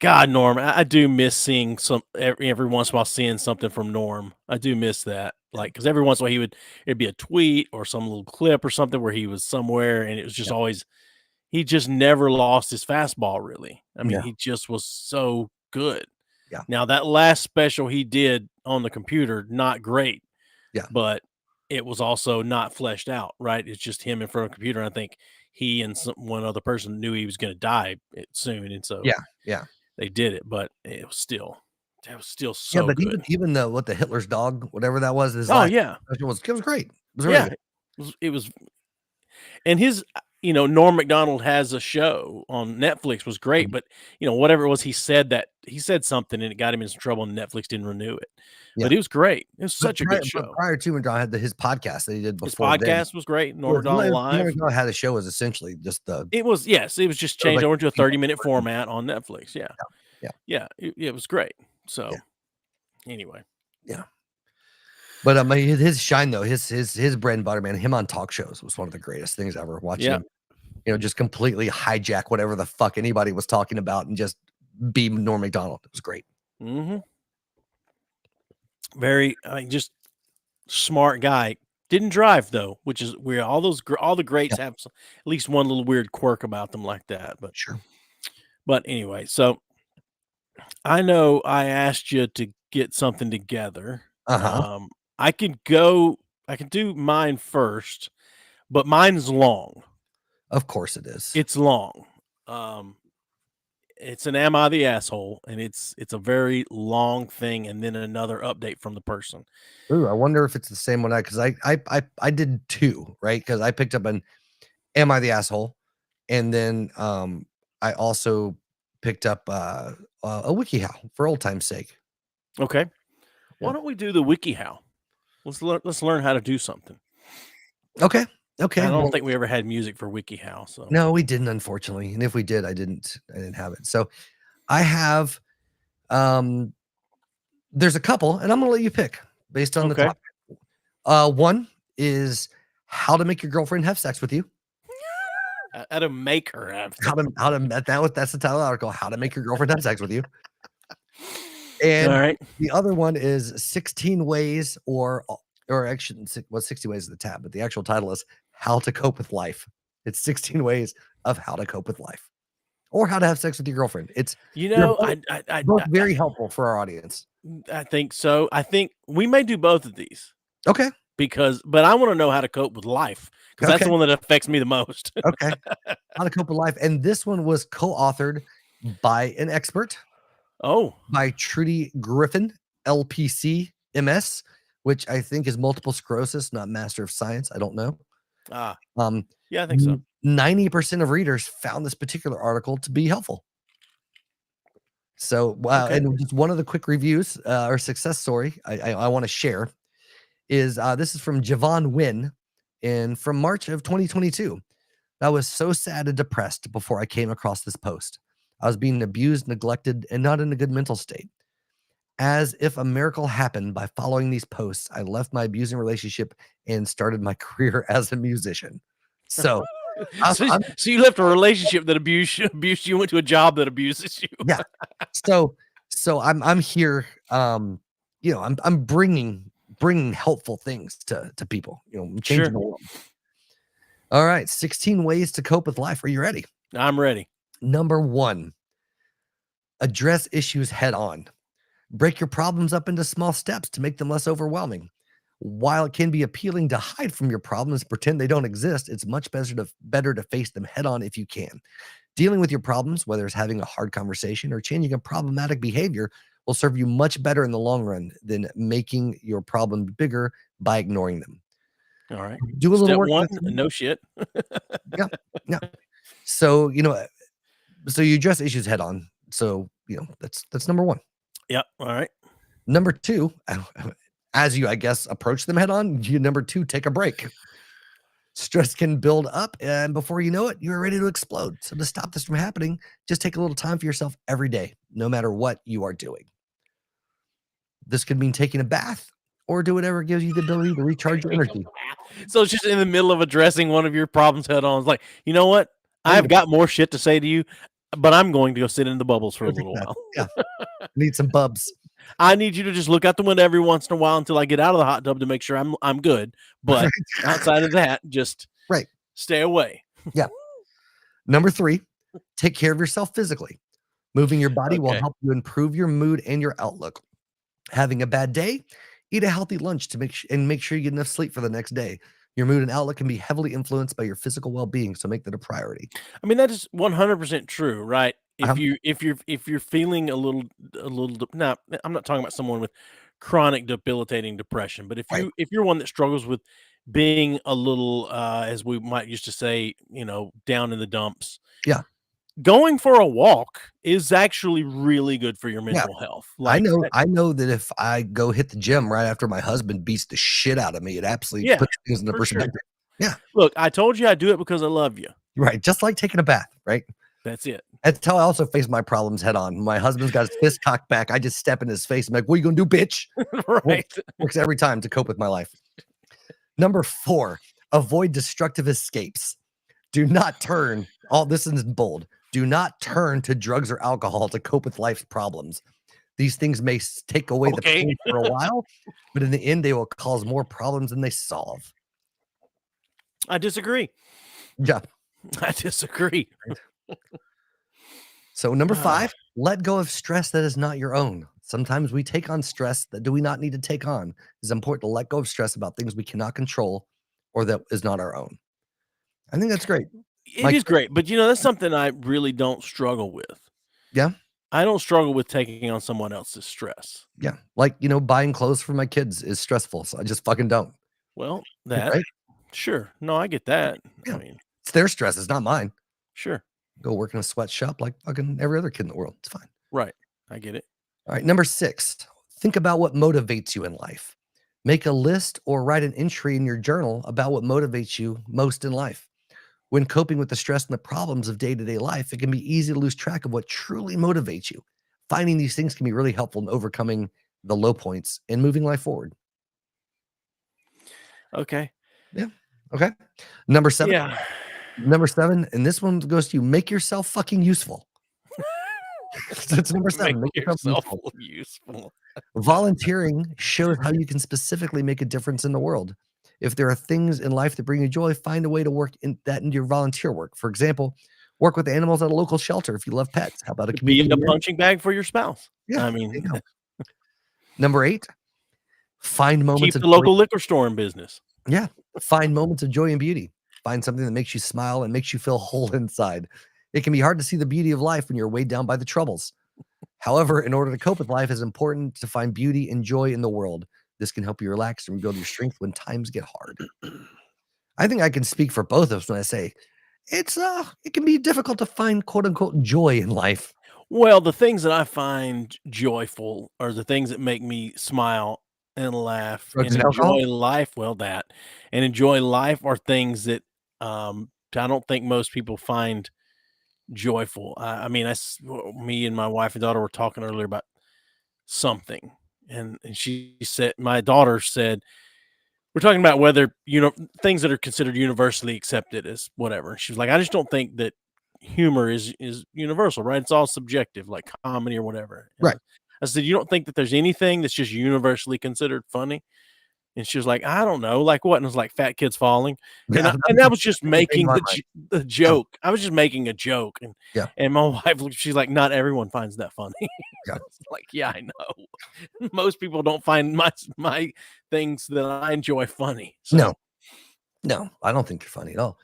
God, Norm, I do miss seeing every once in a while seeing something from Norm. I do miss that, like, because every once in a while it'd be a tweet or some little clip or something where he was somewhere, and it was just always, he just never lost his fastball. Really, I mean, he just was so good. Yeah. Now that last special he did on the computer, not great. Yeah. But it was also not fleshed out, right? It's just him in front of a computer. And I think he and one other person knew he was going to die soon, and so Yeah. they did it. But it was still so but good. even the Hitler's dog, whatever that was, Oh yeah, it was great. It was really good. it was, and his. Norm Macdonald has a show on Netflix, was great, but whatever it was, he said something and it got him in some trouble, and Netflix didn't renew it. Yeah. But it was great. It was such a good show. But prior to Macdonald had his podcast that he did before. His podcast was great. Norm Macdonald Live. Norm Macdonald had a show was essentially just It was just changed over to a 30-minute format on Netflix. Yeah. It was great. So anyway. Yeah. But his shine though, his bread and butter, man, him on talk shows was one of the greatest things ever. Watching him, just completely hijack whatever the fuck anybody was talking about and just be Norm Macdonald. It was great. Mm-hmm. Very, just smart guy. Didn't drive though, which is weird. All the greats have at least one little weird quirk about them like that. But sure. But anyway, so I know I asked you to get something together. I can do mine first, but mine's long. Of course it is. It's long. It's an Am I the Asshole? And it's a very long thing, and then another update from the person. Ooh, I wonder if it's the same one because I did two, right? Because I picked up an Am I the Asshole? And then I also picked up a WikiHow for old time's sake. Okay. Why don't we do the WikiHow? Let's learn how to do something. Okay. I don't think we ever had music for WikiHow. So no, we didn't, unfortunately. And if we did, I didn't have it. So I have there's a couple, and I'm gonna let you pick based on the topic. One is how to make your girlfriend have sex with you. How to make her have sex. That's the title of the article. How to make your girlfriend have sex with you. And the other one is 16 ways or actually, 60 ways of the tab, but the actual title is how to cope with life. It's 16 ways of how to cope with life or how to have sex with your girlfriend. It's, both very helpful for our audience. I think so. I think we may do both of these. Okay. But I want to know how to cope with life because that's the one that affects me the most. Okay. How to cope with life. And this one was co-authored by an expert. Oh, by Trudy Griffin, LPC MS, which I think is multiple sclerosis, not Master of Science. I don't know. Yeah, I think so. 90% of readers found this particular article to be helpful. So, wow. Okay. And just one of the quick reviews or success story I want to share is this is from Javon Wynn from March of 2022. I was so sad and depressed before I came across this post. I was being abused, neglected, and not in a good mental state. As if a miracle happened by following these posts, I left my abusing relationship and started my career as a musician. So, so you left a relationship that abused you, went to a job that abuses you. Yeah. So I'm here. I'm bringing helpful things to people. I'm changing the world. All right, 16 ways to cope with life. Are you ready? I'm ready. Number 1, address issues head on. Break your problems up into small steps to make them less overwhelming. While it can be appealing to hide from your problems, pretend they don't exist, it's much better to face them head on if you can. Dealing with your problems, whether it's having a hard conversation or changing a problematic behavior, will serve you much better in the long run than making your problem bigger by ignoring them. All right. Do a little Step work. one, with them. no shit. Yeah. So, so you address issues head on. So, that's number one. Yep. All right. Number two, as you, I guess, approach them head on, number two, take a break. Stress can build up, and before you know it, you're ready to explode. So to stop this from happening, just take a little time for yourself every day, no matter what you are doing. This could mean taking a bath or do whatever gives you the ability to recharge your energy. So it's just in the middle of addressing one of your problems head on. It's like, you know what? I've got more shit to say to you, but I'm going to go sit in the bubbles for a little while. Yeah. Need some bubs. I need you to just look out the window every once in a while until I get out of the hot tub to make sure I'm good. But outside of that, just stay away. Yeah. Number three, take care of yourself physically. Moving your body will help you improve your mood and your outlook. Having a bad day, eat a healthy lunch to make sure you get enough sleep for the next day. Your mood and outlook can be heavily influenced by your physical well-being, so make that a priority. I mean, that is 100% true, right? If you're feeling a little, no, I'm not talking about someone with chronic debilitating depression, but if you're one that struggles with being a little, as we might used to say, down in the dumps, going for a walk is actually really good for your mental health. I know that if I go hit the gym right after my husband beats the shit out of me, it absolutely puts things into perspective. Sure. Yeah. Look, I told you I do it because I love you. Right. Just like taking a bath, right? That's it. That's how I also face my problems head on. My husband's got his fist cocked back. I just step in his face. I'm like, what are you going to do, bitch? Right. Works every time to cope with my life. Number 4, avoid destructive escapes. Do not turn, this is bold. Do not turn to drugs or alcohol to cope with life's problems. These things may take away the pain for a while, but in the end, they will cause more problems than they solve. I disagree. Yeah. I disagree. So number 5, let go of stress that is not your own. Sometimes we take on stress that do we not need to take on. It's important to let go of stress about things we cannot control or that is not our own. I think that's great. It is great, but that's something I really don't struggle with. Yeah. I don't struggle with taking on someone else's stress. Yeah. Like, buying clothes for my kids is stressful, so I just fucking don't. Well, sure. No, I get that. Yeah. I mean, it's their stress. It's not mine. Sure. Go work in a sweatshop like fucking every other kid in the world. It's fine. Right. I get it. All right. Number 6, think about what motivates you in life. Make a list or write an entry in your journal about what motivates you most in life. When coping with the stress and the problems of day-to-day life, it can be easy to lose track of what truly motivates you. Finding these things can be really helpful in overcoming the low points and moving life forward. Okay. Yeah. Okay. Number 7. Yeah. Number 7, and this one goes to you. Make yourself fucking useful. That's number 7. Make yourself useful. Volunteering shows how you can specifically make a difference in the world. If there are things in life that bring you joy, find a way to work into your volunteer work. For example, work with animals at a local shelter if you love pets. How about be a punching bag for your spouse? Yeah. I mean, number 8, find moments keep the local liquor store in business. Yeah. Find moments of joy and beauty. Find something that makes you smile and makes you feel whole inside. It can be hard to see the beauty of life when you're weighed down by the troubles. However, in order to cope with life, it's important to find beauty and joy in the world. This can help you relax and rebuild your strength when times get hard. I think I can speak for both of us when I say it can be difficult to find quote unquote joy in life. Well, the things that I find joyful are the things that make me smile and laugh and enjoy life. Well, and enjoy life are things that I don't think most people find joyful. I mean, me and my wife and daughter were talking earlier about something, and she said, my daughter said, we're talking about whether things that are considered universally accepted as whatever. She was like, I just don't think that humor is universal, right? It's all subjective, like comedy or whatever. Right. I said, you don't think that there's anything that's just universally considered funny? And she was like, I don't know, like what? And it was like Fat Kids Falling. And I was just making the joke. I was just making a joke. And my wife, she's like, not everyone finds that funny. Yeah. Like, yeah, I know. Most people don't find my things that I enjoy funny. So. No, I don't think they're funny at all.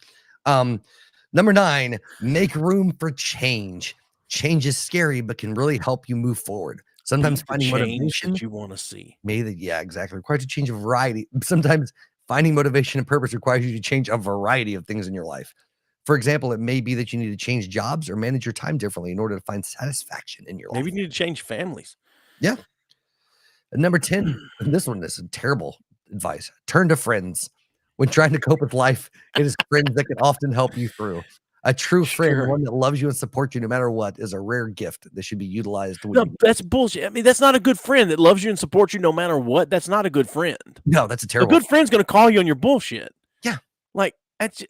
Number 9, make room for change. Change is scary, but can really help you move forward. Sometimes Be the finding change motivation, that you want to see. yeah, exactly. Requires to change a variety. Sometimes finding motivation and purpose requires you to change a variety of things in your life. For example, it may be that you need to change jobs or manage your time differently in order to find satisfaction in your life. Maybe you need to change families. Yeah. And number 10, and this one is terrible advice. Turn to friends. When trying to cope with life, it is friends that can often help you through. A true friend, Sure. one that loves you and supports you no matter what, is a rare gift that should be utilized. When No, you- that's bullshit. I mean, that's not a good friend that loves you and supports you no matter what. That's not a good friend. No, that's a A terrible. good friend's going to call you on your bullshit. Yeah. Like, that's.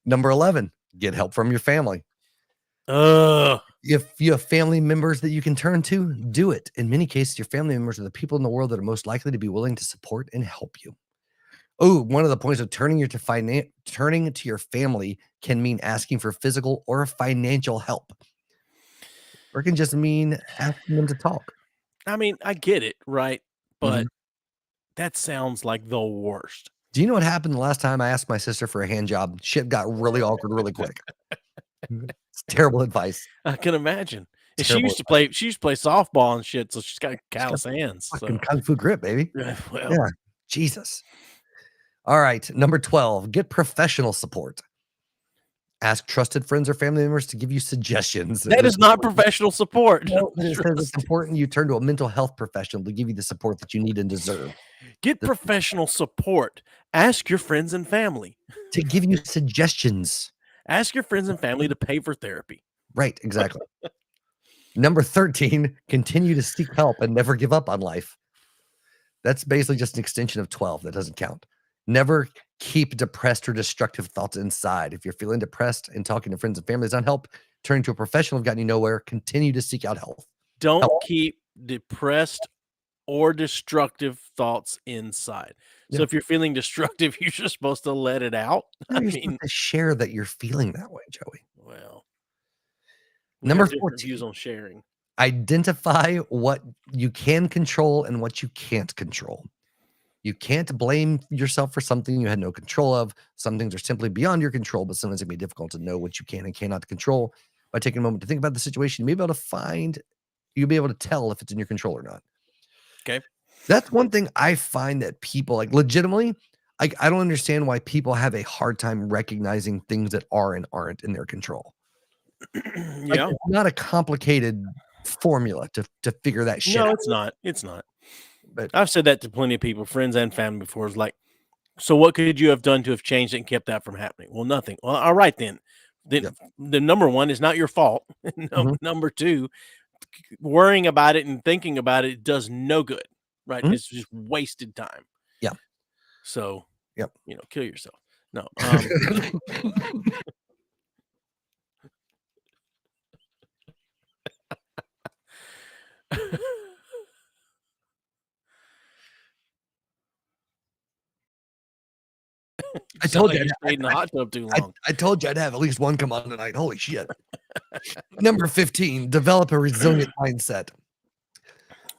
Number 11, get help from your family. Ugh. If you have family members that you can turn to, do it. In many cases, your family members are the people in the world that are most likely to be willing to support and help you. Oh, one of the points of turning to your family can mean asking for physical or financial help. Or it can just mean asking them to talk. I mean, I get it, right? But Mhm. that sounds like the worst. Do you know what happened the last time I asked my sister for a hand job? Shit got really awkward really quick. It's terrible advice. I can imagine. And she Terrible used to play softball and shit, so she's got callous hands. So. Fucking kung fu grip, baby. Well, Yeah. Jesus. All right. Number 12, get professional support. Ask trusted friends or family members to give you suggestions. that is not professional support. No, but it says it's important you turn to a mental health professional to give you the support that you need and deserve. Get professional support. Ask your friends and family. To give you suggestions. Ask your friends and family to pay for therapy. Right, exactly. Number 13, continue to seek help and never give up on life. That's basically just an extension of 12. That doesn't count. Never keep depressed or destructive thoughts inside. If you're feeling depressed and talking to friends and family is not help, turning to a professional have gotten you nowhere. Continue to seek out help. Don't Help. keep depressed or destructive thoughts inside. So Yeah. if you're feeling destructive, you're just supposed to let it out. No, I you're mean, supposed to share that you're feeling that way, Joey. well, we Number have different 14. views on sharing. Identify what you can control and what you can't control. You can't blame yourself for something you had no control of. Some things are simply beyond your control, but sometimes it can be difficult to know what you can and cannot control. By taking a moment to think about the situation, you'll be able to tell if it's in your control or not. Okay. That's one thing I find that people like legitimately, I don't understand why people have a hard time recognizing things that are and aren't in their control. Like, Yeah. it's not a complicated formula to figure that shit No, out. it's not. It's not. But I've said that to plenty of people, friends and family before. It's like, so what could you have done to have changed it and kept that from happening? Well, nothing. Well, all right then. Then Yep. the number one is not your fault. Mhm. Number two, worrying about it and thinking about it does no good. Right? Mhm. It's just wasted time. Yeah. So, Yep. Kill yourself. No. I Sound told like you you stayed in the hot tub too long. I told you I'd have at least one come on tonight. Holy shit. Number 15, develop a resilient mindset.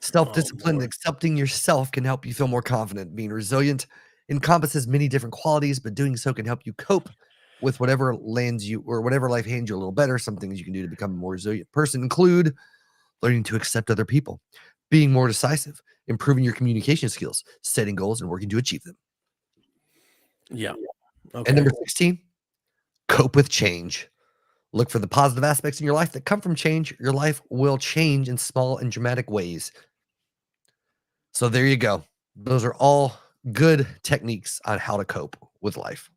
Self-discipline and Lord. accepting yourself can help you feel more confident. Being resilient encompasses many different qualities, but doing so can help you cope with whatever lands you or whatever life hands you a little better. Some things you can do to become a more resilient person include learning to accept other people, being more decisive, improving your communication skills, setting goals, and working to achieve them. Yeah. Okay. And number 16, cope with change. Look for the positive aspects in your life that come from change. Your life will change in small and dramatic ways. So there you go. Those are all good techniques on how to cope with life.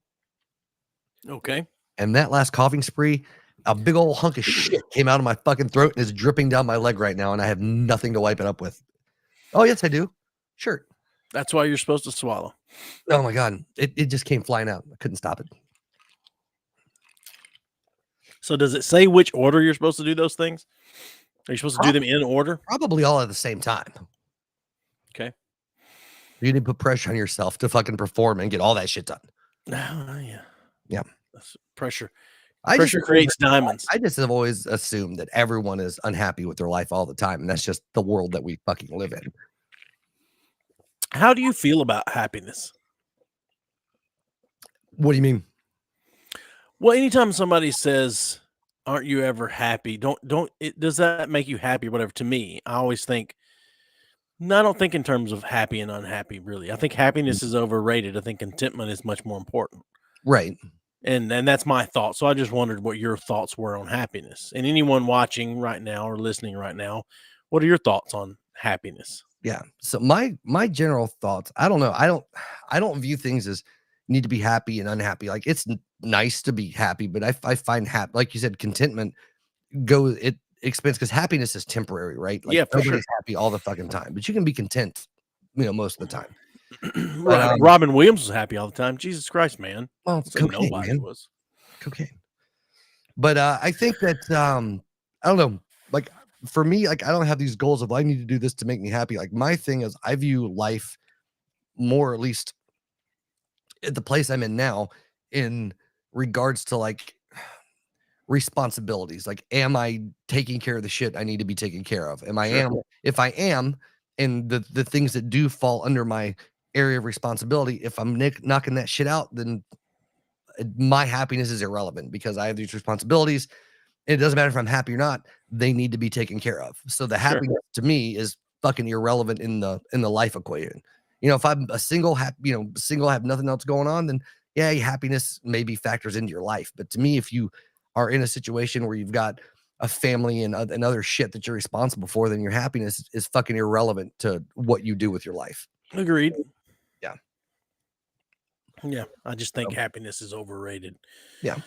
Okay. And that last coughing spree, a big old hunk of shit came out of my fucking throat and is dripping down my leg right now, and I have nothing to wipe it up with. Oh, yes, I do. Sure. That's why you're supposed to swallow. Oh my God. It just came flying out. I couldn't stop it. So does it say which order you're supposed to do those things? Are you supposed to do them in order? Probably all at the same time. Okay. You need to put pressure on yourself to fucking perform and get all that shit done. Yeah. Yeah. That's pressure. I Pressure creates diamonds. I just have always assumed that everyone is unhappy with their life all the time, and that's just the world that we fucking live in. How do you feel about happiness? What do you mean? Well, anytime somebody says, "Aren't you ever happy?" Does that make you happy or whatever? To me, I always think, no, I don't think in terms of happy and unhappy, really. I think happiness is overrated. I think contentment is much more important. Right. And that's my thought. So I just wondered what your thoughts were on happiness. And anyone watching right now or listening right now, what are your thoughts on happiness? Yeah. So my general thoughts, I don't know. I don't view things as need to be happy and unhappy. Like it's nice to be happy, but I find like you said, contentment it expands because happiness is temporary, right? Like Yeah, for nobody's sure. happy all the fucking time, but you can be content, most of the time. Right. Robin Williams was happy all the time. Jesus Christ, man. Well, it's So cocaine, nobody man. was. Cocaine. But I think that I don't know, like for me, like I don't have these goals of I need to do this to make me happy. Like my thing is I view life more, at least at the place I'm in now, in regards to like responsibilities. Like, am I taking care of the shit I need to be taken care of? If I am, and the things that do fall under my area of responsibility, if I'm knocking that shit out, then my happiness is irrelevant because I have these responsibilities. It doesn't matter if I'm happy or not, they need to be taken care of. So the happiness to me is fucking irrelevant in the life equation. If I'm a single, have nothing else going on, then yeah, happiness maybe factors into your life. But to me, if you are in a situation where you've got a family and other shit that you're responsible for, then your happiness is fucking irrelevant to what you do with your life. Agreed. Yeah. Yeah. I just think happiness is overrated. Yeah.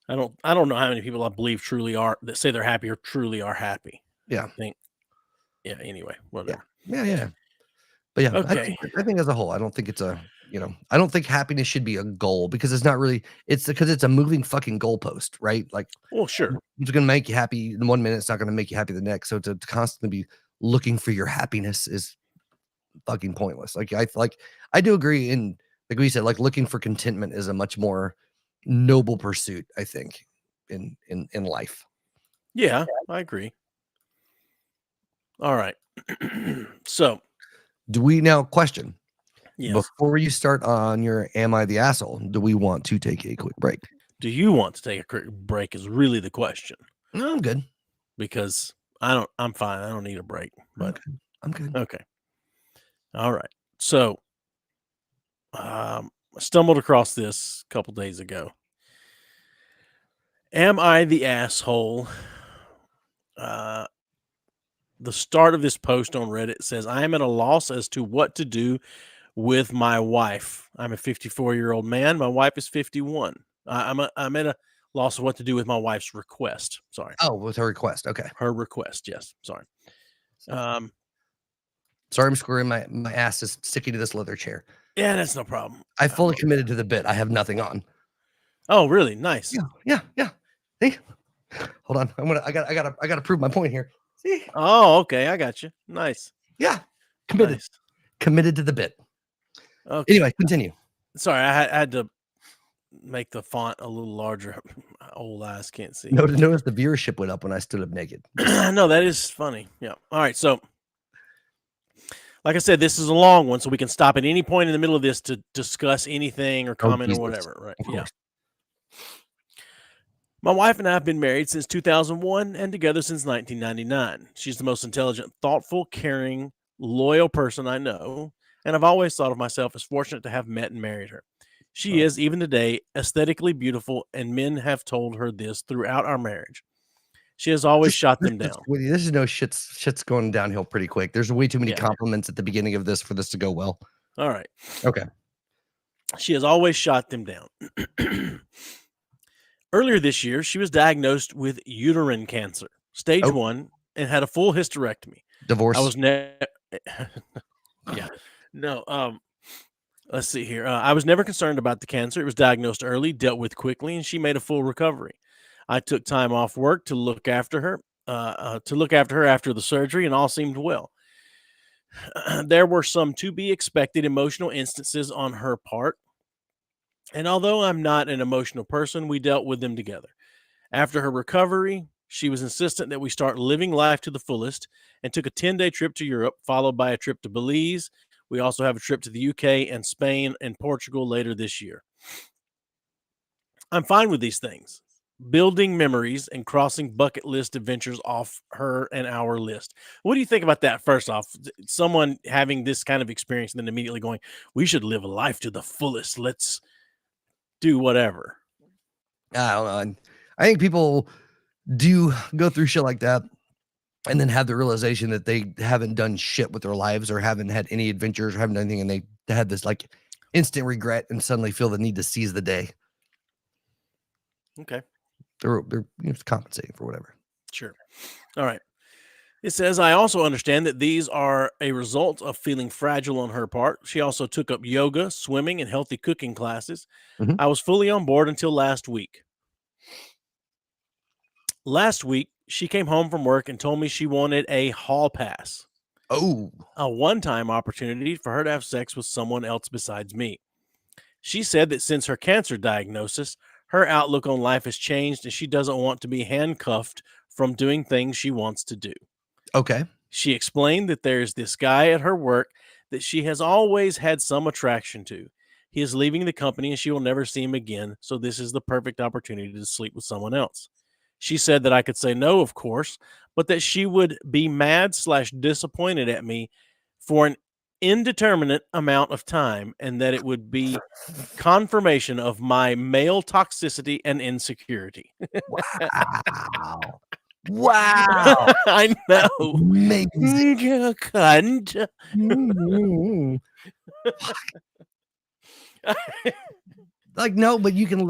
I don't know how many people I believe truly are that say they're happy or truly are happy. Yeah. I think. Yeah. Anyway, whatever. Yeah. But yeah, Okay. I think as a whole, I don't think it's a, I don't think happiness should be a goal because it's not really, it's because it's a moving fucking goalpost, right? Like, Well, sure. it's going to make you happy in 1 minute. It's not going to make you happy the next. So to constantly be looking for your happiness is fucking pointless. I do agree. And like we said, like looking for contentment is a much more noble pursuit, I think, in life. Yeah, I agree. All right. So, do we now question? Yes. Before you start on your Am I the Asshole, do we want to take a quick break? Do you want to take a quick break is really the question. No, I'm good. Because I'm fine. I don't need a break. But okay. I'm good. Okay. All right. So, I stumbled across this a couple days ago. Am I the asshole? The start of this post on Reddit says, I am at a loss as to what to do with my wife. I'm a 54-year-old man. My wife is 51. I'm at a loss of what to do with my wife's request. Sorry. Oh, with her request. Okay. Her request. Yes. Sorry. Sorry, I'm screwing my ass is sticking to this leather chair. Yeah, that's no problem. I fully committed to the bit. I have nothing on. Oh, really? Nice. Yeah. See? Hold on. I gotta prove my point here. See? Oh, okay. I got you. Nice. Yeah. Committed. Nice. Committed to the bit. Okay. Anyway, continue. Sorry, I had to make the font a little larger. My old eyes can't see. Notice the viewership went up when I stood up naked. No, that is funny. Yeah. All right. So, like I said, this is a long one, so we can stop at any point in the middle of this to discuss anything or comment or whatever. Right. Yeah. My wife and I have been married since 2001 and together since 1999. She's the most intelligent, thoughtful, caring, loyal person I know, and I've always thought of myself as fortunate to have met and married her. She is, even today, aesthetically beautiful, and men have told her this throughout our marriage. She has always shot them down. This is no shit's going downhill pretty quick. There's way too many compliments at the beginning of this for this to go well. All right. Okay. She has always shot them down. Earlier this year, she was diagnosed with uterine cancer, stage 1, and had a full hysterectomy. Divorce. I was never. Yeah. No. Let's see here. I was never concerned about the cancer. It was diagnosed early, dealt with quickly, and she made a full recovery. I took time off work to look after her. After the surgery, and all seemed well. There were some to be expected emotional instances on her part. And although I'm not an emotional person, we dealt with them together. After her recovery, she was insistent that we start living life to the fullest and took a 10-day trip to Europe, followed by a trip to Belize. We also have a trip to the UK and Spain and Portugal later this year. I'm fine with these things. Building memories and crossing bucket list adventures off her and our list. What do you think about that? First off, someone having this kind of experience and then immediately going, we should live a life to the fullest. Let's do whatever. I don't know. I think people do go through shit like that and then have the realization that they haven't done shit with their lives or haven't had any adventures or haven't done anything, and they had this like instant regret and suddenly feel the need to seize the day. Okay. They're compensating for whatever. Sure. All right. It says, I also understand that these are a result of feeling fragile on her part. She also took up yoga, swimming, and healthy cooking classes. Mhm. I was fully on board until last week. Last week, she came home from work and told me she wanted a hall pass, Oh, a one-time opportunity for her to have sex with someone else besides me. She said that since her cancer diagnosis, her outlook on life has changed and she doesn't want to be handcuffed from doing things she wants to do. okay. She explained that there's this guy at her work that she has always had some attraction to. He is leaving the company and she will never see him again, so this is the perfect opportunity to sleep with someone else. She said that I could say no, of course, but that she would be mad/disappointed at me for an indeterminate amount of time and that it would be confirmation of my male toxicity and insecurity. Wow. Wow. I know. Amazing. You cunt. Mhm. Like, no, but you can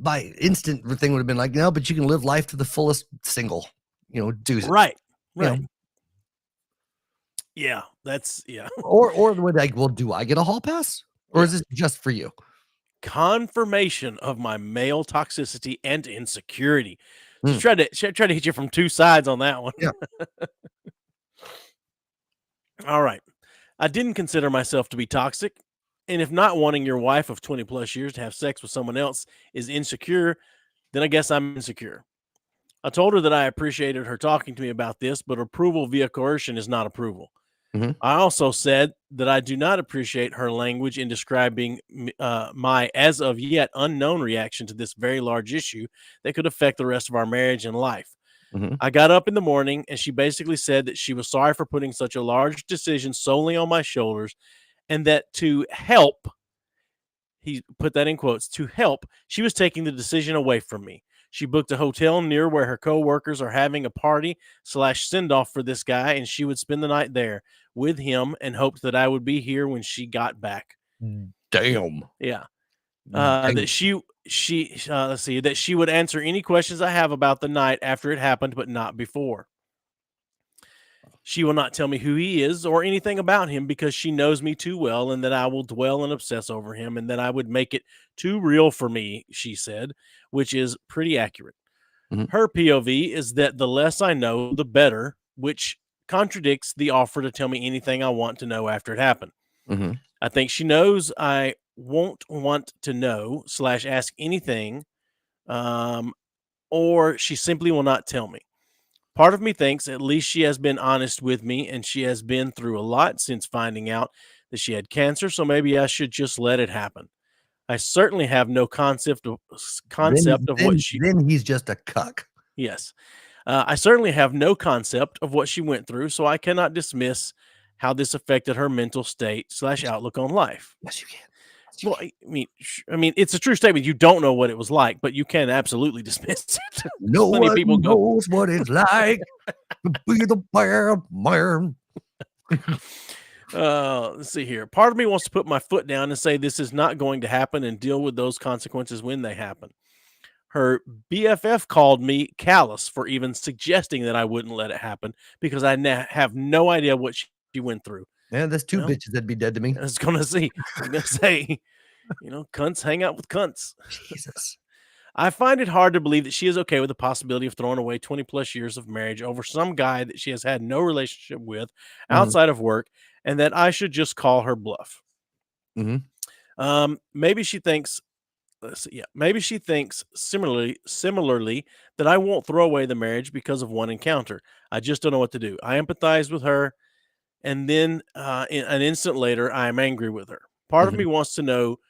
by instant thing would have been like, no, but you can live life to the fullest single, do it. Right. You know. Right. Yeah. That's Or would like, well, do I get a hall pass? Or is this just for you? confirmation of my male toxicity and insecurity. Hmm. She tried to hit you from two sides on that one. Yeah. All right. I didn't consider myself to be toxic. And if not wanting your wife of 20 plus years to have sex with someone else is insecure, then I guess I'm insecure. I told her that I appreciated her talking to me about this, but approval via coercion is not approval. Mhm. I also said that I do not appreciate her language in describing my as of yet unknown reaction to this very large issue that could affect the rest of our marriage and life. Mhm. I got up in the morning and she basically said that she was sorry for putting such a large decision solely on my shoulders and that to help, he put that in quotes, to help, she was taking the decision away from me. She booked a hotel near where her coworkers are having a party / send off for this guy, and she would spend the night there with him and hoped that I would be here when she got back. Damn. Yeah. Damn. That she let's see, that she would answer any questions I have about the night after it happened, but not before. She will not tell me who he is or anything about him because she knows me too well and that I will dwell and obsess over him and that I would make it too real for me, she said, which is pretty accurate. Mhm. Her POV is that the less I know, the better, which contradicts the offer to tell me anything I want to know after it happened. Mhm. I think she knows I won't want to know / ask anything, or she simply will not tell me. Part of me thinks at least she has been honest with me and she has been through a lot since finding out that she had cancer, so maybe I should just let it happen. I certainly have no concept of what she Then he's just a cuck. Yes. I certainly have no concept of what she went through, so I cannot dismiss how this affected her mental state / outlook on life. Yes, you can. Well, I mean, it's a true statement. You don't know what it was like, but you can absolutely dismiss it. No Plenty of one people go- knows what it's like to be the bad man. Let's see here. Part of me wants to put my foot down and say this is not going to happen and deal with those consequences when they happen. Her BFF called me callous for even suggesting that I wouldn't let it happen because I have no idea what she went through. Man, there's two No. bitches that'd be dead to me. I was gonna say, cunts hang out with cunts. Jesus. I find it hard to believe that she is okay with the possibility of throwing away 20 plus years of marriage over some guy that she has had no relationship with outside of work, and that I should just call her bluff. Mhm. Maybe she thinks, maybe she thinks similarly that I won't throw away the marriage because of one encounter. I just don't know what to do. I empathize with her, and then an instant later, I am angry with her. Part of me wants to know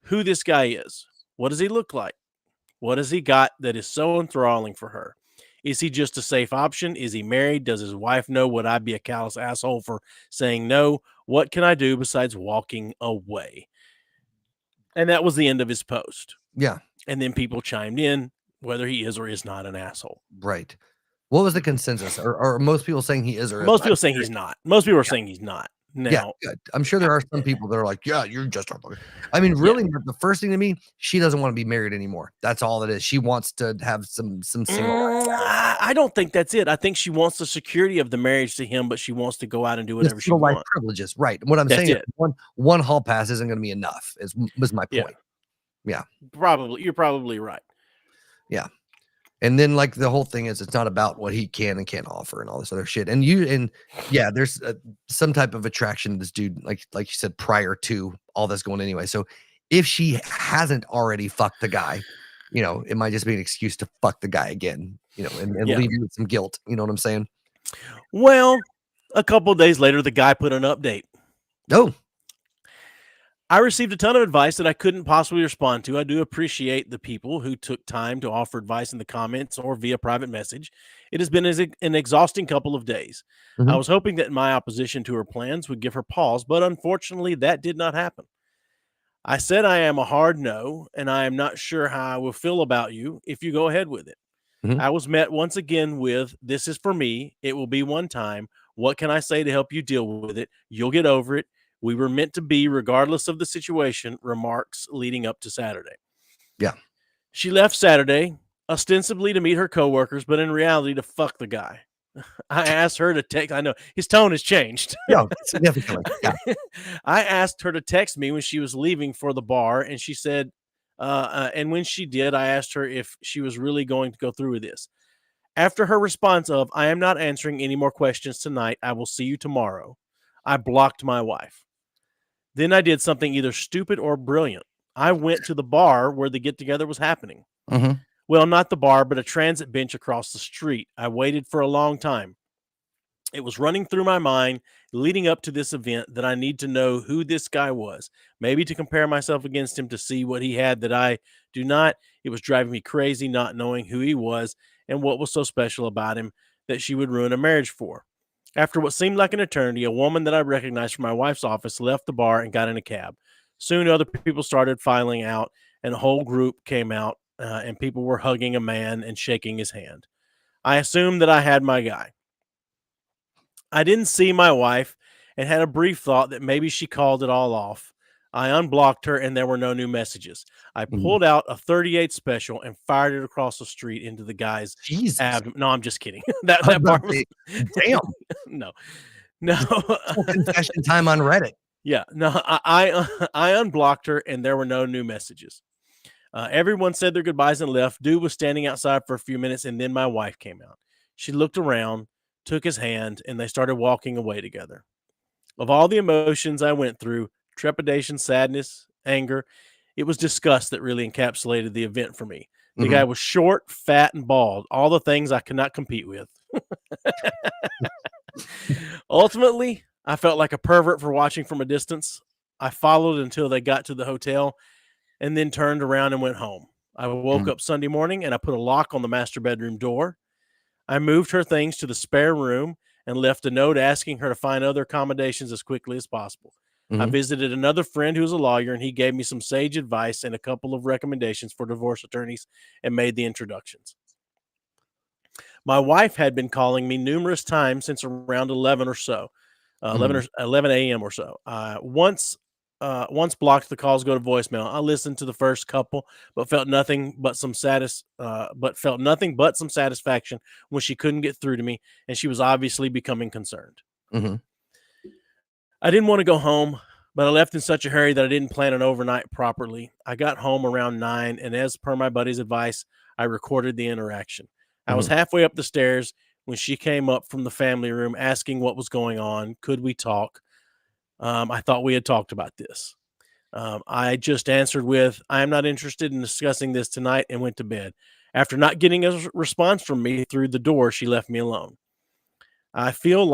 who this guy is. What does he look like? What has he got that is so enthralling for her? Is he just a safe option? Is he married? Does his wife know? Would I be a callous asshole for saying no? What can I do besides walking away? And that was the end of his post. Yeah. And then people chimed in whether he is or is not an asshole. Right. What was the consensus? Or most people saying he is or is Most not? people saying he's not. Most people are saying he's not. Now, Yeah, good. I'm sure there are some people that are like, yeah, you're just a fucker. I mean, really, the first thing to me, she doesn't want to be married anymore. That's all it is. She wants to have some single. I don't think that's it. I think she wants the security of the marriage to him, but she wants to go out and do whatever she life wants. privileges, right? What I'm That's saying is it. one hall pass isn't going to be enough. Was my point. Yeah. Probably. You're probably right. Yeah. And then like the whole thing is it's not about what he can and can't offer and all this other shit. And yeah, there's some type of attraction to this dude, like you said, prior to all this going anyway. So if she hasn't already fucked the guy, it might just be an excuse to fuck the guy again, and leave you with some guilt. You know what I'm saying? Well, a couple of days later, the guy put an update. Oh. I received a ton of advice that I couldn't possibly respond to. I do appreciate the people who took time to offer advice in the comments or via private message. It has been an exhausting couple of days. Mhm. I was hoping that my opposition to her plans would give her pause, but unfortunately that did not happen. I said I am a hard no, and I am not sure how I will feel about you if you go ahead with it. Mhm. I was met once again with, this is for me. It will be one time. What can I say to help you deal with it? You'll get over it. We were meant to be regardless of the situation, remarks leading up to Saturday. Yeah. She left Saturday, ostensibly to meet her coworkers, but in reality to fuck the guy. I asked her to text. I know his tone has changed. Yeah, significantly. Yeah. I asked her to text me when she was leaving for the bar, and she said, and when she did, I asked her if she was really going to go through with this. After her response of, I am not answering any more questions tonight. I will see you tomorrow. I blocked my wife. Then I did something either stupid or brilliant. I went to the bar where the get-together was happening. Mhm. Well, not the bar, but a transit bench across the street. I waited for a long time. It was running through my mind leading up to this event that I need to know who this guy was, maybe to compare myself against him to see what he had that I do not. It was driving me crazy not knowing who he was and what was so special about him that she would ruin a marriage for. After what seemed like an eternity, a woman that I recognized from my wife's office left the bar and got in a cab. Soon other people started filing out, and a whole group came out, and people were hugging a man and shaking his hand. I assumed that I had my guy. I didn't see my wife and had a brief thought that maybe she called it all off. I unblocked her, and there were no new messages. I pulled out a 38 special and fired it across the street into the guy's Jesus. abdomen. No, I'm just kidding. that bar was Damn. no. Full confession time on Reddit. Yeah, no. I unblocked her, and there were no new messages. Everyone said their goodbyes and left. Dude was standing outside for a few minutes, and then my wife came out. She looked around, took his hand, and they started walking away together. Of all the emotions I went through, trepidation, sadness, anger, it was disgust that really encapsulated the event for me. The guy was short, fat, and bald, all the things I could not compete with. Ultimately, I felt like a pervert for watching from a distance. I followed until they got to the hotel and then turned around and went home. I woke up Sunday morning and I put a lock on the master bedroom door. I moved her things to the spare room and left a note asking her to find other accommodations as quickly as possible. I visited another friend who's a lawyer, and he gave me some sage advice and a couple of recommendations for divorce attorneys and made the introductions. My wife had been calling me numerous times since around 11 or so, 11 a.m. or so. Once blocked, the calls go to voicemail. I listened to the first couple, but felt nothing but some satisfaction when she couldn't get through to me, and she was obviously becoming concerned. I didn't want to go home, but I left in such a hurry that I didn't plan an overnight properly. I got home around 9, and as per my buddy's advice, I recorded the interaction. I was halfway up the stairs when she came up from the family room asking what was going on. Could we talk? I thought we had talked about this. I just answered with, I am not interested in discussing this tonight, and went to bed. After not getting a response from me through the door, she left me alone. I feel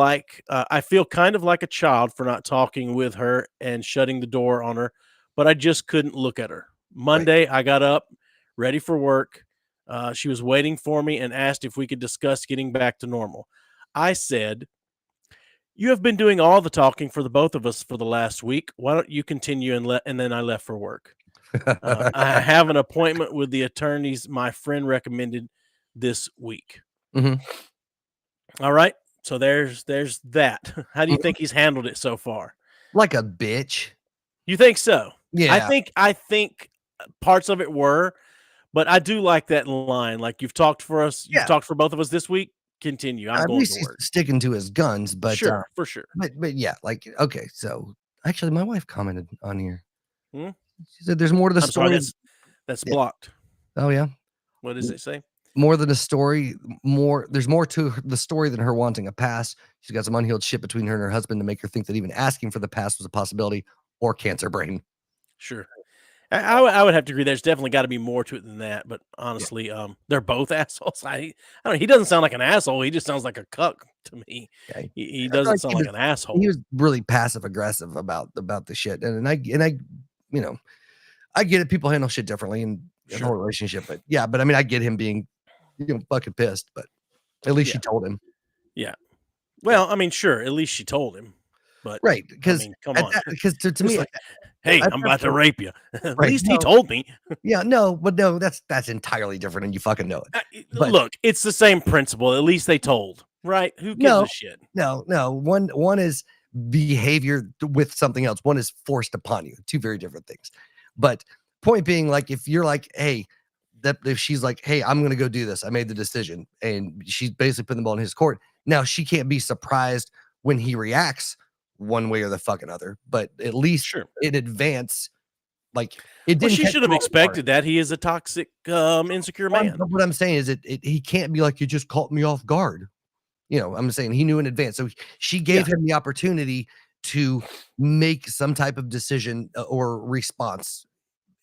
kind of like a child for not talking with her and shutting the door on her, but I just couldn't look at her. Monday, I got up, ready for work. She was waiting for me and asked if we could discuss getting back to normal. I said, "You have been doing all the talking for the both of us for the last week. Why don't you continue?" And then I left for work. I have an appointment with the attorneys my friend recommended this week. Mhm. All right. So there's that. How do you think he's handled it so far? Like a bitch. You think so? Yeah. I think parts of it were, but I do like that line. Like, you've talked for us, you've Yeah. talked for both of us this week. Continue. I'm At going least to he's work. sticking to his guns, but Sure, for sure. but yeah, like, okay, so actually my wife commented on here. Hmm? She said there's more to the I'm sorry, story. that's Yeah. blocked. Oh yeah. What does it say? More than a story, there's more to the story than her wanting a pass. She's got some unhealed shit between her and her husband to make her think that even asking for the pass was a possibility, or cancer brain. Sure. I would have to agree. There's definitely got to be more to it than that. But honestly, they're both assholes. I don't know. He doesn't sound like an asshole. He just sounds like a cuck to me. Okay. He doesn't sound like an asshole. He was really passive aggressive about the shit, and I you know, I get it. People handle shit differently in a whole relationship, but yeah, but I mean, I get him being, fucking pissed, but at least she told him. Yeah. Well, I mean, sure. At least she told him. But Right, because come on. because to It's me, like, hey, at I'm that about to point- rape you. At Right, least he no. told me. yeah, no, that's entirely different, and you fucking know it. But- Look, it's the same principle. At least they told, right? Who gives No. a shit? No, one is behavior with something else. One is forced upon you. Two very different things. But point being, like, if you're like, hey, that if she's like, hey, I'm gonna go do this, I made the decision, and she's basically putting the ball in his court. Now she can't be surprised when he reacts one way or the fucking other, but at least Sure. in advance, like, it Well, didn't. she catch should him have off guard. expected that. He is a toxic, insecure man. But what I'm saying is, he can't be like, you just caught me off guard. I'm saying he knew in advance. So she gave him the opportunity to make some type of decision or response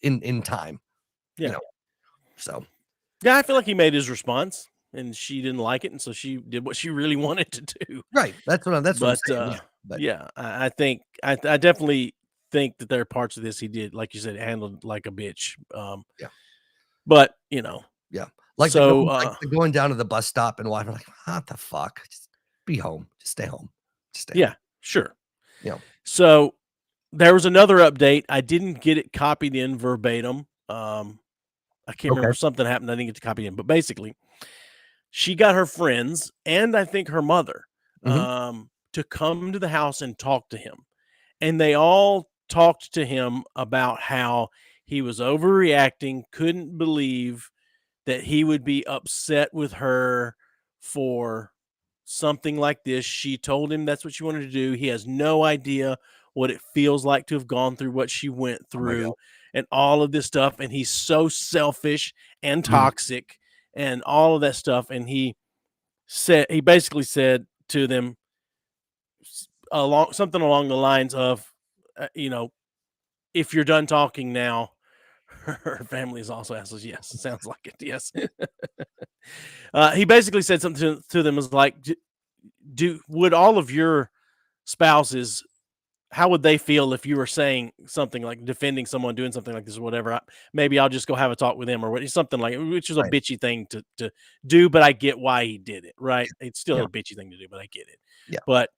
in time. Yeah. So Yeah, I feel like he made his response, and she didn't like it, and so she did what she really wanted to do. right. That's what I'm But saying. Yeah. But yeah, I think I definitely think that there are parts of this he did, like you said, handled like a bitch. Yeah. But like, so, going down to the bus stop and watching, like, what the fuck? Just be home. Just stay home. Just stay yeah, home. sure. Yeah. So there was another update. I didn't get it copied in verbatim. I can't remember, something happened. I didn't get to copy it in, but basically, she got her friends and I think her mother to come to the house and talk to him. And they all talked to him about how he was overreacting, couldn't believe that he would be upset with her for something like this. She told him that's what she wanted to do. He has no idea what it feels like to have gone through what she went through and all of this stuff. And he's so selfish and toxic and all of that stuff. And he basically said to them something along the lines of, if you're done talking now, her family is also assholes. Yes, it sounds like it. Yes. He basically said something to them as like, would all of your spouses, how would they feel if you were saying something like defending someone doing something like this or whatever? Maybe I'll just go have a talk with him or something like, which is a bitchy thing to do, but I get why he did it. Right. It's still a bitchy thing to do, but I get it. Yeah. But,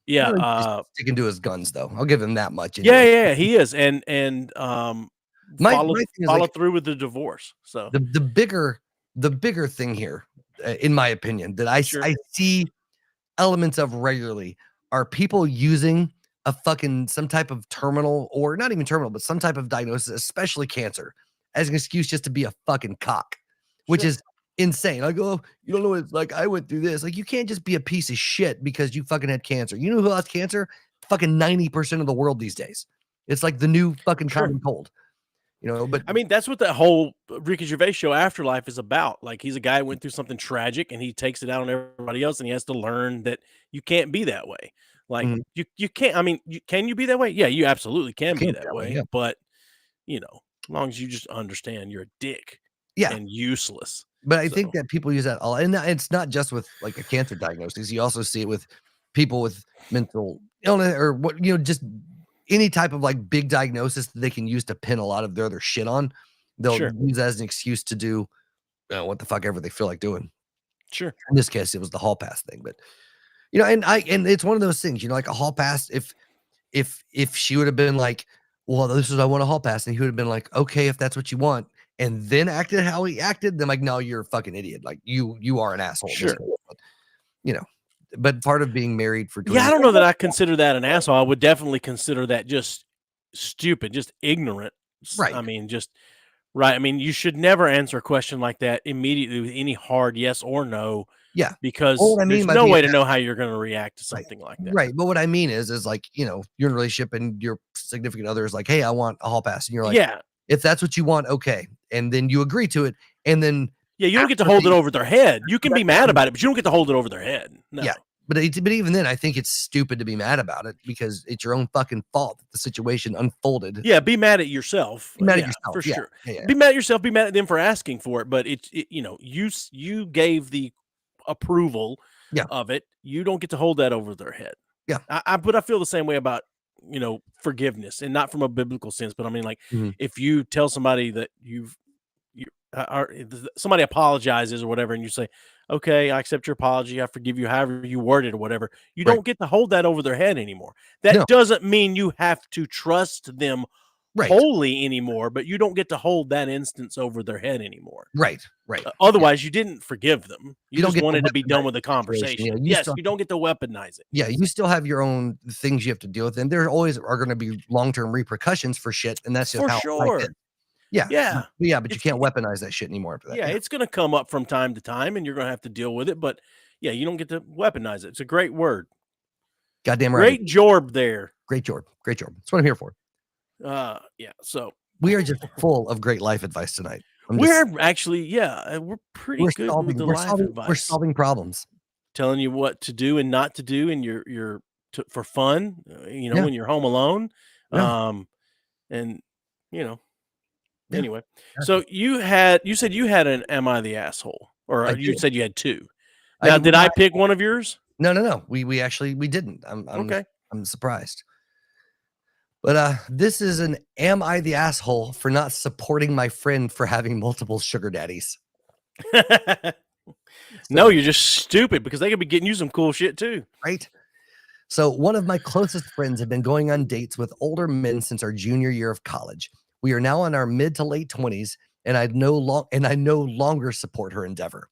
yeah. He's sticking to his guns, though. I'll give him that much. Yeah, he is. And My follow thing is, like, through with the divorce. So the bigger thing here, in my opinion, that I see elements of regularly are people using some type of terminal, or not even terminal, but some type of diagnosis, especially cancer, as an excuse just to be a fucking cock, which is insane. Like, oh, you don't know what it's like. I went through this. Like, you can't just be a piece of shit because you fucking had cancer. You know who lost cancer? Fucking 90% of the world these days. It's like the new fucking common cold. But I mean, that's what that whole Ricky Gervais show Afterlife is about. Like, he's a guy who went through something tragic and he takes it out on everybody else, and he has to learn that you can't be that way. Like, you can't. I mean, can you be that way? Yeah, you absolutely can be that way. Yeah. But as long as you just understand you're a dick, and useless. But I think that people use that all, and it's not just with like a cancer diagnosis. You also see it with people with mental illness or just any type of like big diagnosis that they can use to pin a lot of their other shit on. They'll Sure. use that as an excuse to do what the fuck ever they feel like doing. Sure. In this case, it was the hall pass thing, but and it's one of those things, like a hall pass. If she would have been like, well, this is I want a hall pass, and he would have been like, okay, if that's what you want, and then acted how he acted, then like, no, you're a fucking idiot. Like you are an asshole. Sure. But part of being married for 20 Yeah, I don't know that I consider that an asshole. I would definitely consider that just stupid, just ignorant. Right. I mean, just right. I mean, you should never answer a question like that immediately with any hard yes or no. Yeah. Because Well, what I mean there's by no being way to know how you're going to react to something like that. Right. But what I mean is like, you're in a relationship and your significant other is like, hey, I want a hall pass. And you're like, Yeah. if that's what you want, okay. And then you agree to it. And then Yeah, you don't get to hold it over their head. You can be mad about it, but you don't get to hold it over their head. No. Yeah. But even then, I think it's stupid to be mad about it because it's your own fucking fault that the situation unfolded. Yeah, be mad at yourself. Be mad at Yeah, yourself. for Yeah. sure. Yeah. Be mad at yourself. Be mad at them for asking for it. But you gave the approval of it. You don't get to hold that over their head. Yeah. But I feel the same way about forgiveness, and not from a biblical sense. But I mean, like if you tell somebody that somebody apologizes or whatever, and you say, okay, I accept your apology, I forgive you, however you word it or whatever, you don't get to hold that over their head anymore. That doesn't mean you have to trust them wholly anymore, but you don't get to hold that instance over their head anymore. Right. Otherwise, you didn't forgive them. You don't just get to wanted to be done with the weaponize the conversation. situation. Yes, you don't get to weaponize it. Yeah, you still have your own things you have to deal with, and there always are going to be long-term repercussions for shit, and that's just For how sure. life is. Yeah. Yeah. But you can't weaponize that shit anymore after that. Yeah, it's going to come up from time to time, and you're going to have to deal with it. But yeah, you don't get to weaponize it. It's a great word. Goddamn right. Great job there. Great job. That's what I'm here for. Yeah. So we are just full of great life advice tonight. We're pretty good with the life advice. We're solving problems. Telling you what to do and not to do, and for fun. When you're home alone. And Anyway, so you said you had an "Am I the Asshole?" or you said you had two. Now, did I pick one of yours? No. We didn't. I'm okay. I'm surprised. But this is an "Am I the asshole for not supporting my friend for having multiple sugar daddies?" No, you're just stupid because they could be getting you some cool shit too. Right. So one of my closest friends had been going on dates with older men since our junior year of college. We are now in our mid to late 20s, and I no longer support her endeavor.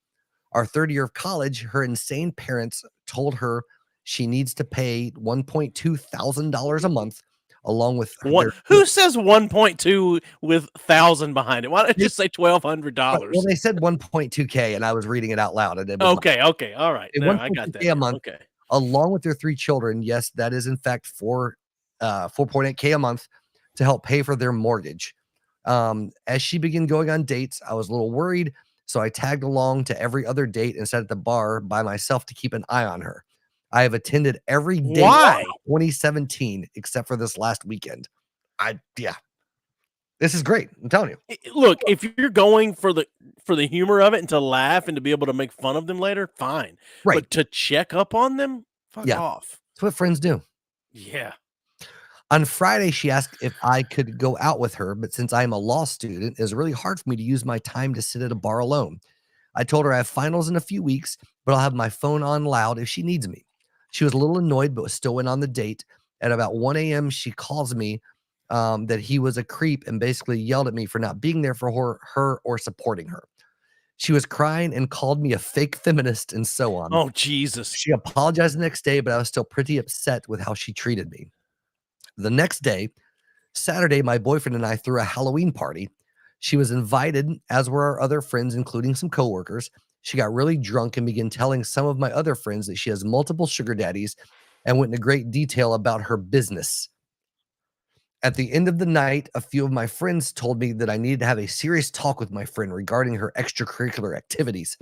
Our third year of college, her insane parents told her she needs to pay $1.2 thousand a month, along with who says 1.2 with thousand behind it? Why don't you just say $1,200? Well, they said 1.2K, and I was reading it out loud. And okay, all right. No, I got that. A month, okay. Along with their 3 children. Yes, that is in fact 4.8K a month to help pay for their mortgage. As she began going on dates, I was a little worried, so I tagged along to every other date and sat at the bar by myself to keep an eye on her. I have attended every date in 2017 except for this last weekend. This is great. I'm telling you. Look, if you're going for the humor of it and to laugh and to be able to make fun of them later, fine. Right. But to check up on them, fuck off. That's what friends do. Yeah. On Friday, she asked if I could go out with her, but since I'm a law student, it's really hard for me to use my time to sit at a bar alone. I told her I have finals in a few weeks, but I'll have my phone on loud if she needs me. She was a little annoyed, but still went on the date. At about 1 a.m., she calls me that he was a creep and basically yelled at me for not being there for her or supporting her. She was crying and called me a fake feminist and so on. Oh, Jesus. She apologized the next day, but I was still pretty upset with how she treated me. The next day, Saturday, my boyfriend and I threw a Halloween party. She was invited, as were our other friends, including some coworkers. She got really drunk and began telling some of my other friends that she has multiple sugar daddies and went into great detail about her business. At the end of the night, a few of my friends told me that I needed to have a serious talk with my friend regarding her extracurricular activities.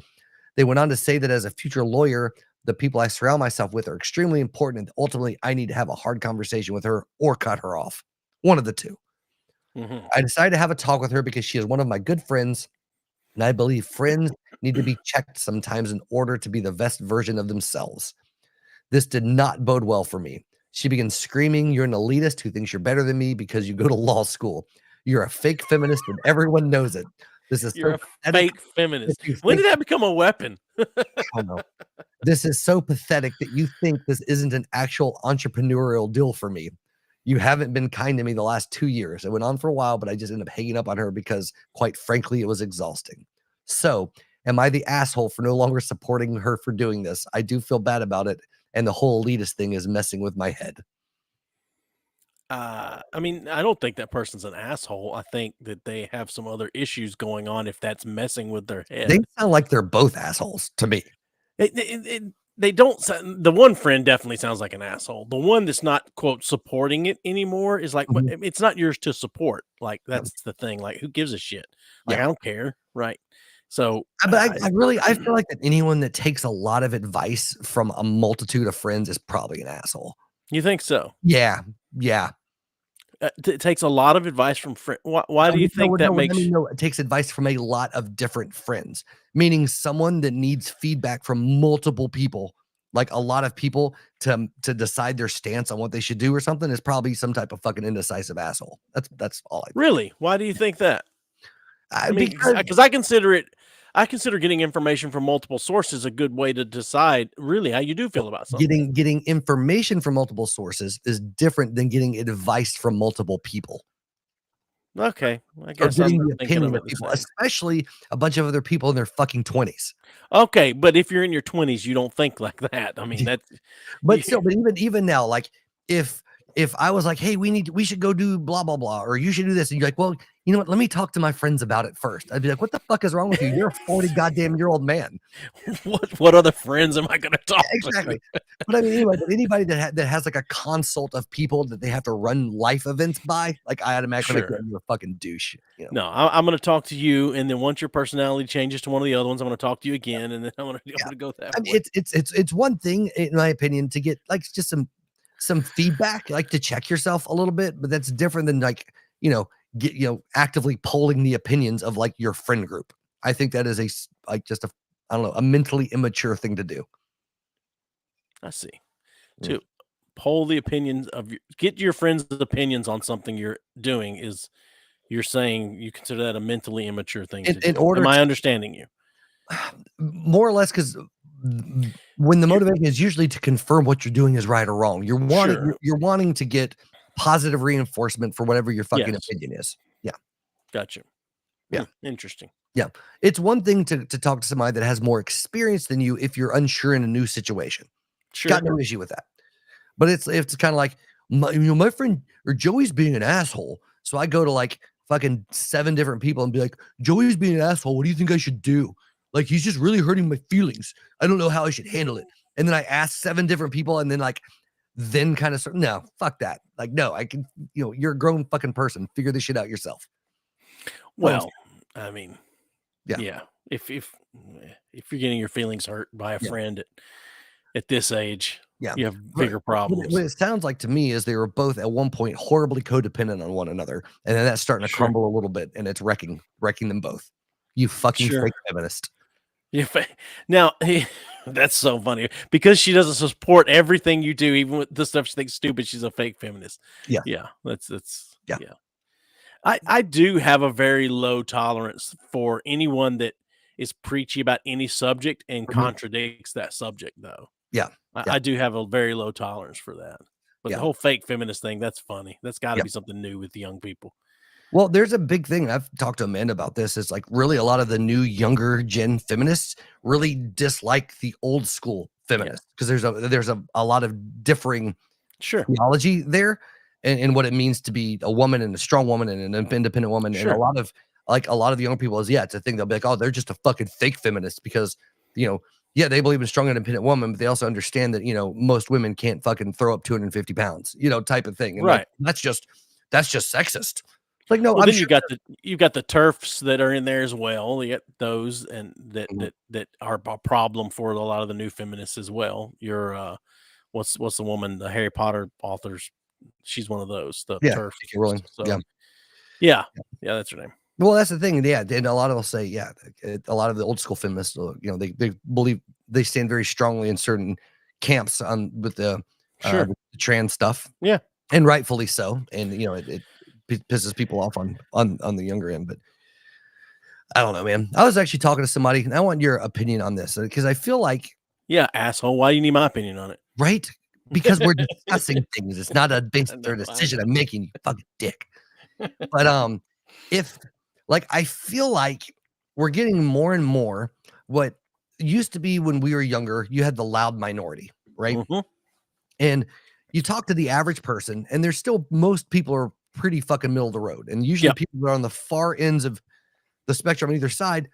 They went on to say that as a future lawyer, the people I surround myself with are extremely important, and ultimately I need to have a hard conversation with her or cut her off. One of the two. Mm-hmm. I decided to have a talk with her because she is one of my good friends, and I believe friends need to be checked sometimes in order to be the best version of themselves. This did not bode well for me. She began screaming, "You're an elitist who thinks you're better than me because you go to law school. You're a fake feminist, and everyone knows it. This is You're so a pathetic fake feminist. that you When did think- that become a weapon? I don't know. This is so pathetic that you think this isn't an actual entrepreneurial deal for me. You haven't been kind to me the last 2 years. It went on for a while, but I just ended up hanging up on her because, quite frankly, it was exhausting. So, am I the asshole for no longer supporting her for doing this? I do feel bad about it, and the whole elitist thing is messing with my head. I mean, I don't think that person's an asshole. I think that they have some other issues going on if that's messing with their head. They sound like they're both assholes to me. They don't. The one friend definitely sounds like an asshole. The one that's not quote supporting it anymore is like, what, it's not yours to support. Like that's the thing. Like, who gives a shit? Like, I don't care, right? So, But I feel like that anyone that takes a lot of advice from a multitude of friends is probably an asshole. You think so? Yeah. It takes a lot of advice from friends. Why do you think that makes? No, it takes advice from a lot of different friends, meaning someone that needs feedback from multiple people, like a lot of people to decide their stance on what they should do or something, is probably some type of fucking indecisive asshole. That's all I think. Really? Why do you think that? I mean, Because because I consider getting information from multiple sources a good way to decide really how you do feel about something. getting information from multiple sources is different than getting advice from multiple people. Okay, I Or guess getting I'm the thinking opinion of of it the people, same. especially a bunch of other people in their fucking 20s. Okay, but if you're in your 20s, you don't think like that. I mean, that's But Yeah. still, but even now, like if I was like, hey, we should go do blah blah blah, or you should do this, and you're like, well, you know what? Let me talk to my friends about it first. I'd be like, what the fuck is wrong with you? You're a 40 goddamn year old man. what other friends am I going to talk Exactly. to? But I mean, anyway, but anybody that has like a consult of people that they have to run life events by, like I automatically Sure. like, you're a fucking douche. You know? No, I'm going to talk to you, and then once your personality changes to one of the other ones, I'm going to talk to you again, and then I'm going to go that I way. mean, it's one thing, in my opinion, to get like just some feedback, like to check yourself a little bit, but that's different than like, actively polling the opinions of like your friend group. I think that is just I don't know, a mentally immature thing to do. I see. To poll the opinions of get your friends' opinions on something you're doing is you're saying you consider that a mentally immature thing to In do. order Am I to- understanding you? More or less, because when the motivation is usually to confirm what you're doing is right or wrong, you're wanting Sure. you're wanting to get positive reinforcement for whatever your fucking Yes. opinion is. Gotcha. Yeah. Interesting. It's one thing to talk to somebody that has more experience than you if you're unsure in a new situation. Sure. Got no issue with that. But it's kind of like my friend or Joey's being an asshole. So I go to like fucking 7 different people and be like, Joey's being an asshole. What do you think I should do? Like, he's just really hurting my feelings. I don't know how I should handle it. And then I ask 7 different people, and then kind of no, fuck that. Like, no, I can, you're a grown fucking person. Figure this shit out yourself. Well, I mean, Yeah. If you're getting your feelings hurt by a Yeah. friend at this age, Yeah. you have bigger problems. What it sounds like to me is they were both at one point horribly codependent on one another, and then that's starting to Sure. crumble a little bit, and it's wrecking them both. You fucking Sure. fake feminist. Now, that's so funny because she doesn't support everything you do, even with the stuff she thinks stupid. She's a fake feminist. Yeah. That's Yeah. I do have a very low tolerance for anyone that is preachy about any subject and Mhm. contradicts that subject, though. Yeah. I do have a very low tolerance for that. But Yeah. the whole fake feminist thing, that's funny. That's got to Yeah. be something new with the young people. Well, there's a big thing. I've talked to Amanda about this. Is like really a lot of the new younger gen feminists really dislike the old school feminists because there's a lot of differing Sure. theology there and what it means to be a woman and a strong woman and an independent woman. And Sure. a lot of the young people it's a thing. They'll be like, oh, they're just a fucking fake feminist because, they believe in strong independent woman, but they also understand that, most women can't fucking throw up 250 pounds, type of thing. And Right. that's just sexist. It's like, no, Well, I'm then sure you got the turfs that are in there as well. You got those and Mhm. that are a problem for a lot of the new feminists as well. Your what's the woman, the Harry Potter authors? She's one of those. The Yeah, turf. J.K. Rowling. So, Yeah. yeah, that's her name. Well, that's the thing. Yeah. And a lot of them say, a lot of the old school feminists, they believe they stand very strongly in certain camps with the Sure. the trans stuff. Yeah. And rightfully so. And, pisses people off on the younger end. But I don't know, man. I was actually talking to somebody, and I want your opinion on this because I feel like, Yeah, asshole. Why do you need my opinion on it? right? Because we're discussing things. It's not a based on a decision I'm making, you fucking dick. But if like I feel like we're getting more and more what used to be when we were younger, you had the loud minority, right? Mhm. And you talk to the average person, and there's still most people are pretty fucking middle of the road. And usually Yep. people that are on the far ends of the spectrum on either side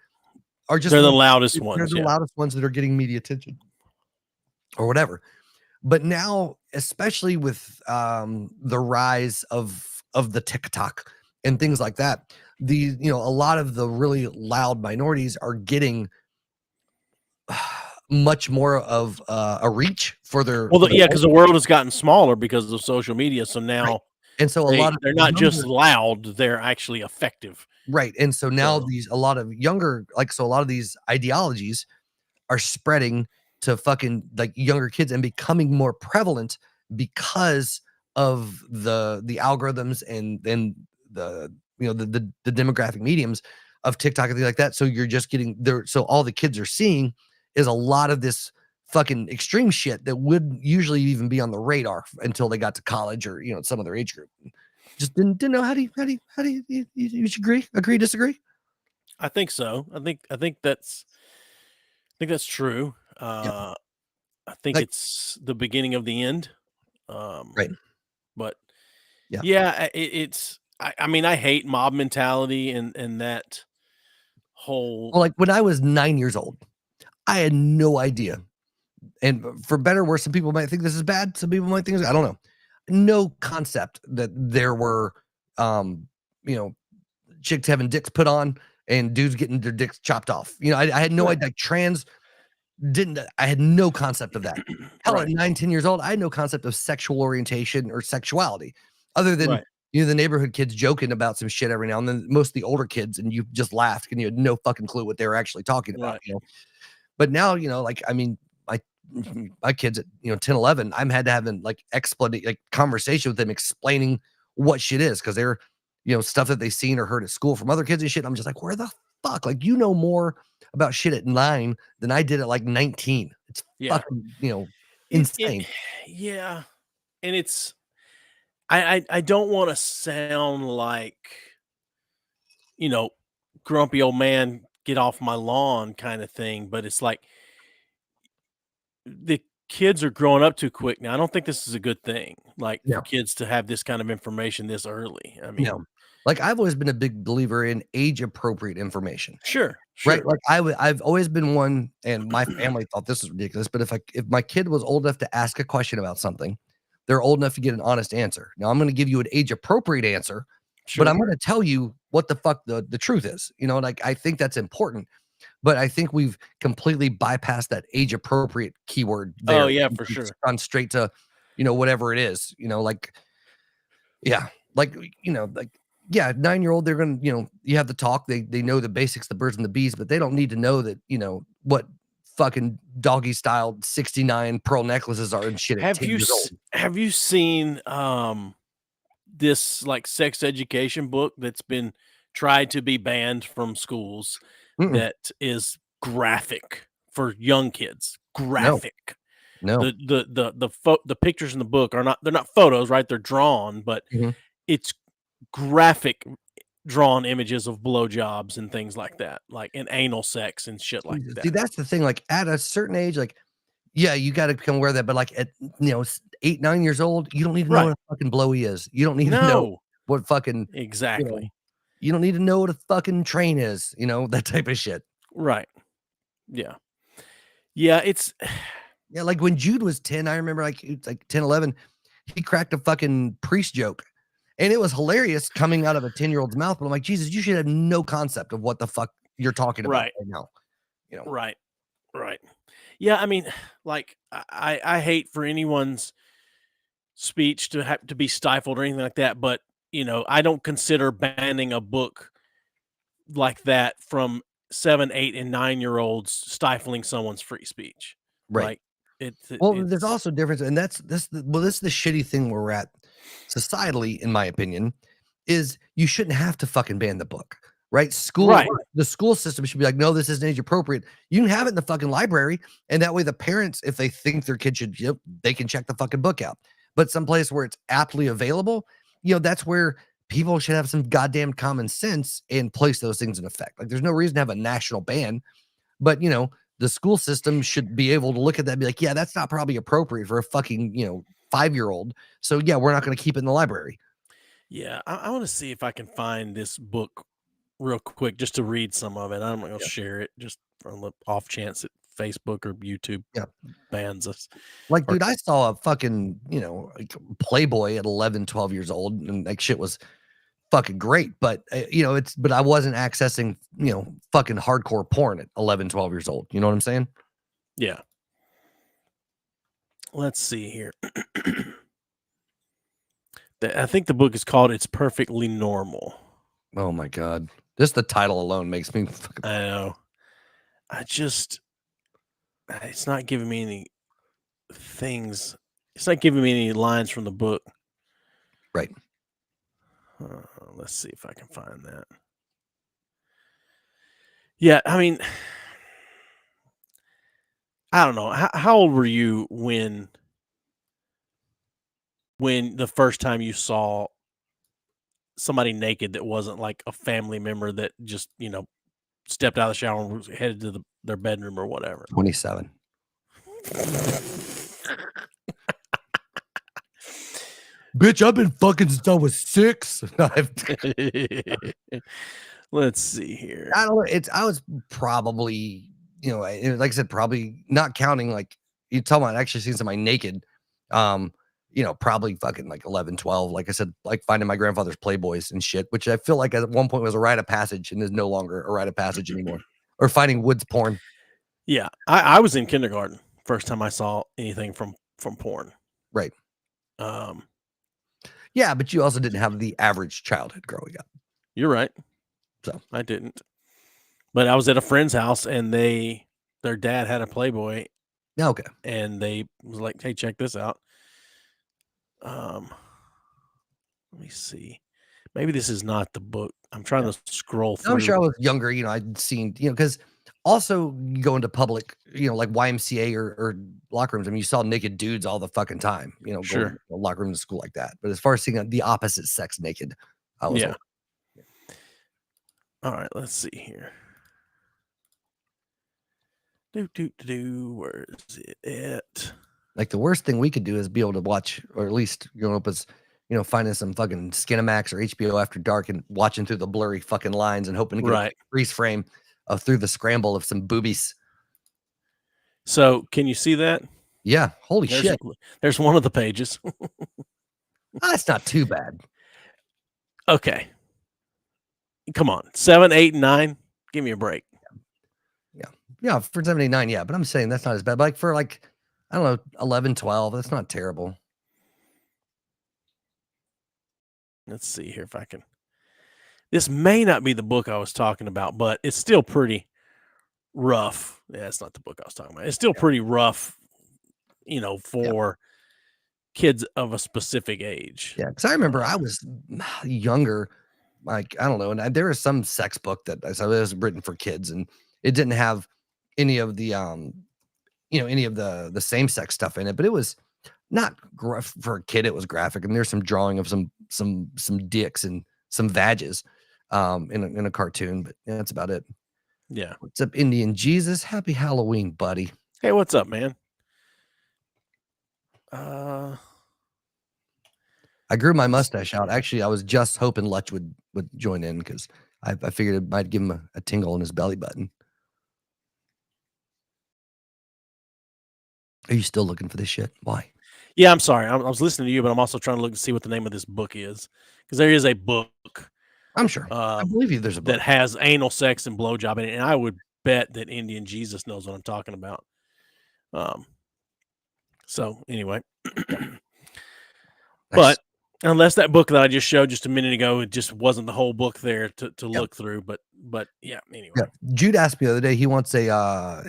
are just They're the loudest they're ones. the Yeah. loudest ones that are getting media attention or whatever. But now, especially with the rise of the TikTok and things like that, a lot of the really loud minorities are getting much more of a reach for their Well, for their because the world has gotten smaller because of social media. So now and so a lot of they're not just younger- loud; they're actually effective. right. And so now So- a lot of these ideologies are spreading to fucking like younger kids and becoming more prevalent because of the algorithms and then the demographic mediums of TikTok and things like that. So you're just getting there. So all the kids are seeing is a lot of this fucking extreme shit that would usually even be on the radar until they got to college or some other age group. Just didn't know how do you agree, disagree? I think so. I think that's true. I think Like- it's the beginning of the end. Right. But Yeah. it's. I mean, I hate mob mentality and that whole. Well, like when I was 9 years old, I had no idea. And for better or worse, some people might think this is bad. Some people might think I don't know. No concept that there were, chicks having dicks put on and dudes getting their dicks chopped off. I had no idea. Like trans I had no concept of that. Hell, Right. at 9, 10 years old, I had no concept of sexual orientation or sexuality other than, Right. the neighborhood kids joking about some shit every now and then. Most of the older kids, and you just laughed and you had no fucking clue what they were actually talking about, Right. But now, my kids at 10, 11, I'm had to have an conversation with them explaining what shit is because they're stuff that they've seen or heard at school from other kids and shit. I'm just like, where the fuck? Like, more about shit at 9 than I did at like 19. It's Yeah. fucking It- insane. yeah, and it's. I don't want to sound like, grumpy old man, get off my lawn kind of thing, but it's like the kids are growing up too quick now. I don't think this is a good thing. Like No. for kids to have this kind of information this early. I mean, No. Like I've always been a big believer in age appropriate information. sure. Right. Like I've always been one, and my family thought this was ridiculous. But if my kid was old enough to ask a question about something, they're old enough to get an honest answer. Now I'm going to give you an age appropriate answer, Sure. but I'm going to tell you what the fuck the truth is. Like I think that's important. But I think we've completely bypassed that age appropriate keyword. Oh, there. yeah, We've for just sure. Gone straight to, whatever it is. Yeah, 9-year-old, they're gonna, you have the talk. They know the basics, the birds and the bees, but they don't need to know that, what fucking doggy style 69 pearl necklaces are and shit. At Have 10 you years old. have you seen this like sex education book that's been tried to be banned from schools Mm-mm. that is graphic for young kids? Graphic. No. The pictures in the book they're not photos, right? They're drawn, but Mhm. it's graphic drawn images of blowjobs and things like that, like and anal sex and shit like that. See, that's the thing. Like at a certain age, like, yeah, you got to become aware of that. But like at 8, 9 years old, you don't need to know Right. what a fucking blowy is. You don't need to know No, what fucking exactly. you don't need to know what a fucking train is. That type of shit. Right. Yeah. Yeah, it's Yeah, like when Jude was 10, I remember it's like 10, 11, he cracked a fucking priest joke. And it was hilarious coming out of a 10-year-old's mouth. But I'm like, Jesus, you should have no concept of what the fuck you're talking about Right. now. right. Right. Yeah, I mean, like I hate for anyone's speech to have to be stifled or anything like that, but I don't consider banning a book like that from 7, 8, and 9-year-olds stifling someone's free speech. Right. Like Well, there's it's- also a difference, and this is the shitty thing where we're at societally, in my opinion, is you shouldn't have to fucking ban the book, right? Right. The school system should be like, no, this isn't age appropriate. You can have it in the fucking library, and that way the parents, if they think their kid should, they can check the fucking book out. But someplace where it's aptly available, that's where people should have some goddamn common sense and place those things in effect. Like, there's no reason to have a national ban, but the school system should be able to look at that and be like, yeah, that's not probably appropriate for a fucking 5-year-old. So yeah, we're not going to keep it in the library. Yeah, I want to see if I can find this book real quick just to read some of it. I'm not going to share it just from the off chance that Facebook or YouTube bans us. Like, dude, I saw a fucking, like Playboy at 11, 12 years old, and like shit was fucking great. But, but I wasn't accessing, fucking hardcore porn at 11, 12 years old. You know what I'm saying? Yeah. Let's see here. I think the book is called It's Perfectly Normal. Oh my God. Just the title alone makes me fucking... I know. It's not giving me any things. It's not giving me any lines from the book. Right. Let's see if I can find that. Yeah, I mean, I don't know. How old were you when the first time you saw somebody naked that wasn't like a family member that just, stepped out of the shower and was headed to their bedroom or whatever? 27. Bitch, I've been fucking since I was 6. Let's see here. I don't know. I was probably, like I said, probably not counting, like you talking about actually seeing somebody naked. Probably fucking like 11, 12. Like I said, like finding my grandfather's Playboys and shit, which I feel like at one point was a rite of passage and is no longer a rite of passage anymore. Or finding Woods porn. Yeah, I was in kindergarten first time I saw anything from porn. Right. Yeah, but you also didn't have the average childhood growing up. You're right. So I didn't. But I was at a friend's house and their dad had a Playboy. Okay. And they was like, hey, check this out. Let me see. Maybe this is not the book. I'm trying to scroll through. I'm sure I was younger, I'd seen, because also you go into public, like YMCA or locker rooms. I mean, you saw naked dudes all the fucking time, sure. Going to locker rooms in school like that. But as far as seeing the opposite sex naked, I was old. All right, let's see here. Where is it at? Like the worst thing we could do is be able to watch, or at least finding some fucking Skinamax or HBO After Dark and watching through the blurry fucking lines and hoping to get a freeze frame of through the scramble of some boobies. So can you see that? Yeah. Holy shit. There's one of the pages. That's not too bad. Okay. Come on. 7, 8, and 9. Give me a break. Yeah. For 7, 8, 9. Yeah. But I'm saying that's not as bad. But like for I don't know, 11, 12. That's not terrible. Let's see here if I can. This may not be the book I was talking about, but it's still pretty rough. Yeah, it's not the book I was talking about. It's still pretty rough, for kids of a specific age. Yeah, because I remember I was younger, like, I don't know, and there was some sex book that was written for kids, and it didn't have any of the, any of the same sex stuff in it, but it was not for a kid. It was graphic, and there's some drawing of some dicks and some vages in a cartoon, but yeah, that's about it. Yeah. What's up, Indian Jesus? Happy Halloween, buddy. Hey, what's up, man? I grew my mustache out. Actually, I was just hoping Lutch would join in because I figured it might give him a tingle in his belly button. Are you still looking for this shit? Why? Yeah, I'm sorry. I was listening to you, but I'm also trying to look to see what the name of this book is, because there is a book. I'm sure. I believe you. There's a book that has anal sex and blowjob in it, and I would bet that Indian Jesus knows what I'm talking about. So anyway, but unless that book that I just showed just a minute ago, it just wasn't the whole book there to look through. But yeah, anyway. Yeah. Jude asked me the other day. He wants a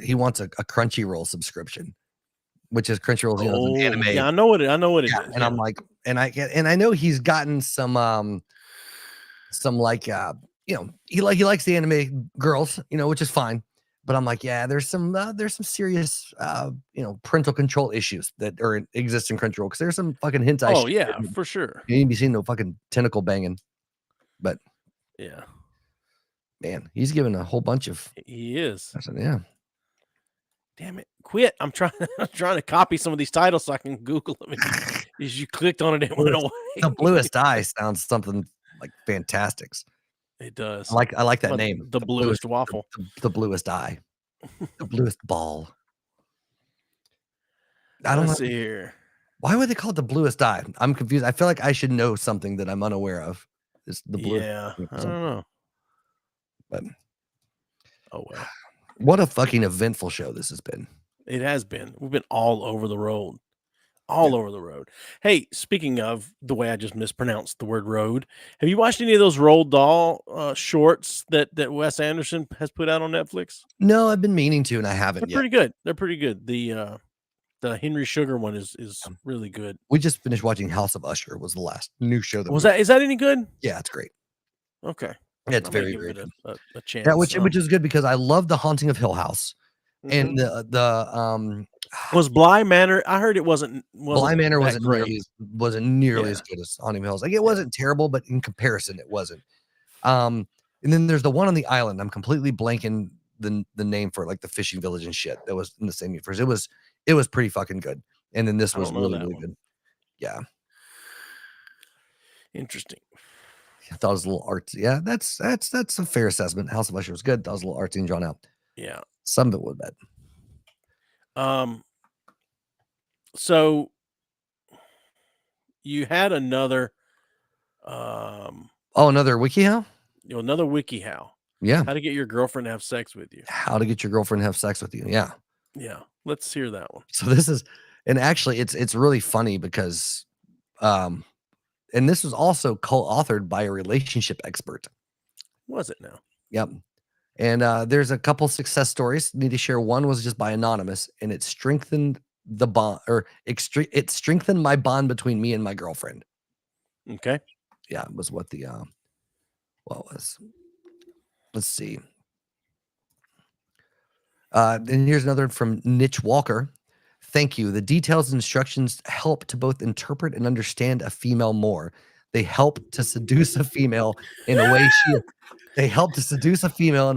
Crunchyroll subscription, which is Crunchyroll, an anime. Yeah, I know what it is. And I'm like, and I know he's gotten some some like he likes the anime girls, which is fine. But I'm like, yeah, there's some serious parental control issues that exist in Crunchyroll, because there's some fucking hentai. Oh shit yeah, that for sure. you ain't be seeing no fucking tentacle banging. But Yeah, man, he's given a whole bunch of. he is. I said, yeah. Damn it! Quit. I'm trying to copy some of these titles so I can Google them. As you clicked on it, it went away. The Bluest Eye sounds something like Fantastics. It does. I like that But name. The bluest waffle. The Bluest Eye. The bluest ball. I don't know. Let's see here. Why would they call it the Bluest Eye? I'm confused. I feel like I should know something that I'm unaware of. It's the bluest. Yeah, I don't know. But Oh well, what a fucking eventful show this has been. it has been. We've been all over the road. All over the road. Hey, speaking of the way I just mispronounced the word road, have you watched any of those Roald Dahl shorts that Wes Anderson has put out on Netflix? No, I've been meaning to, and I They're haven't yet. pretty good. They're pretty good. The Henry Sugar one is really good. We just finished watching House of Usher. Was the last new show that Is that any good? Yeah, it's great. Okay. Yeah, it's I might very, give very it good. a chance. Yeah, which is good because I love The Haunting of Hill House and Mhm. the was Bly Manor. I heard it wasn't Bly Manor that wasn't great. nearly as good as Haunting of Hill House. Like it wasn't terrible, but in comparison, it wasn't. And then there's the one on the island. I'm completely blanking the name for it, like the fishing village and shit. That was in the same universe. It was pretty fucking good. And then this I was don't know really, that really one. good. Yeah. Interesting. I thought it was a little artsy. Yeah, that's a fair assessment. House of Usher was good. That was a little artsy and drawn out. Yeah. Some of it was bad. So you had another Oh, another WikiHow? another WikiHow. Yeah. How to get your girlfriend to have sex with you. How to get your girlfriend to have sex with you. Yeah. Yeah. Let's hear that one. So this is, and actually it's really funny because and this was also co-authored by a relationship expert. Was it now? Yep. And there's a couple success stories. Need to share. One was just by anonymous, and it strengthened the bond, or it strengthened my bond between me and my girlfriend. Okay. Yeah, it was what the what was. Let's see. And here's another from Nitch Walker. Thank you. The details and instructions help to both interpret and understand a female more. They help to seduce a female in a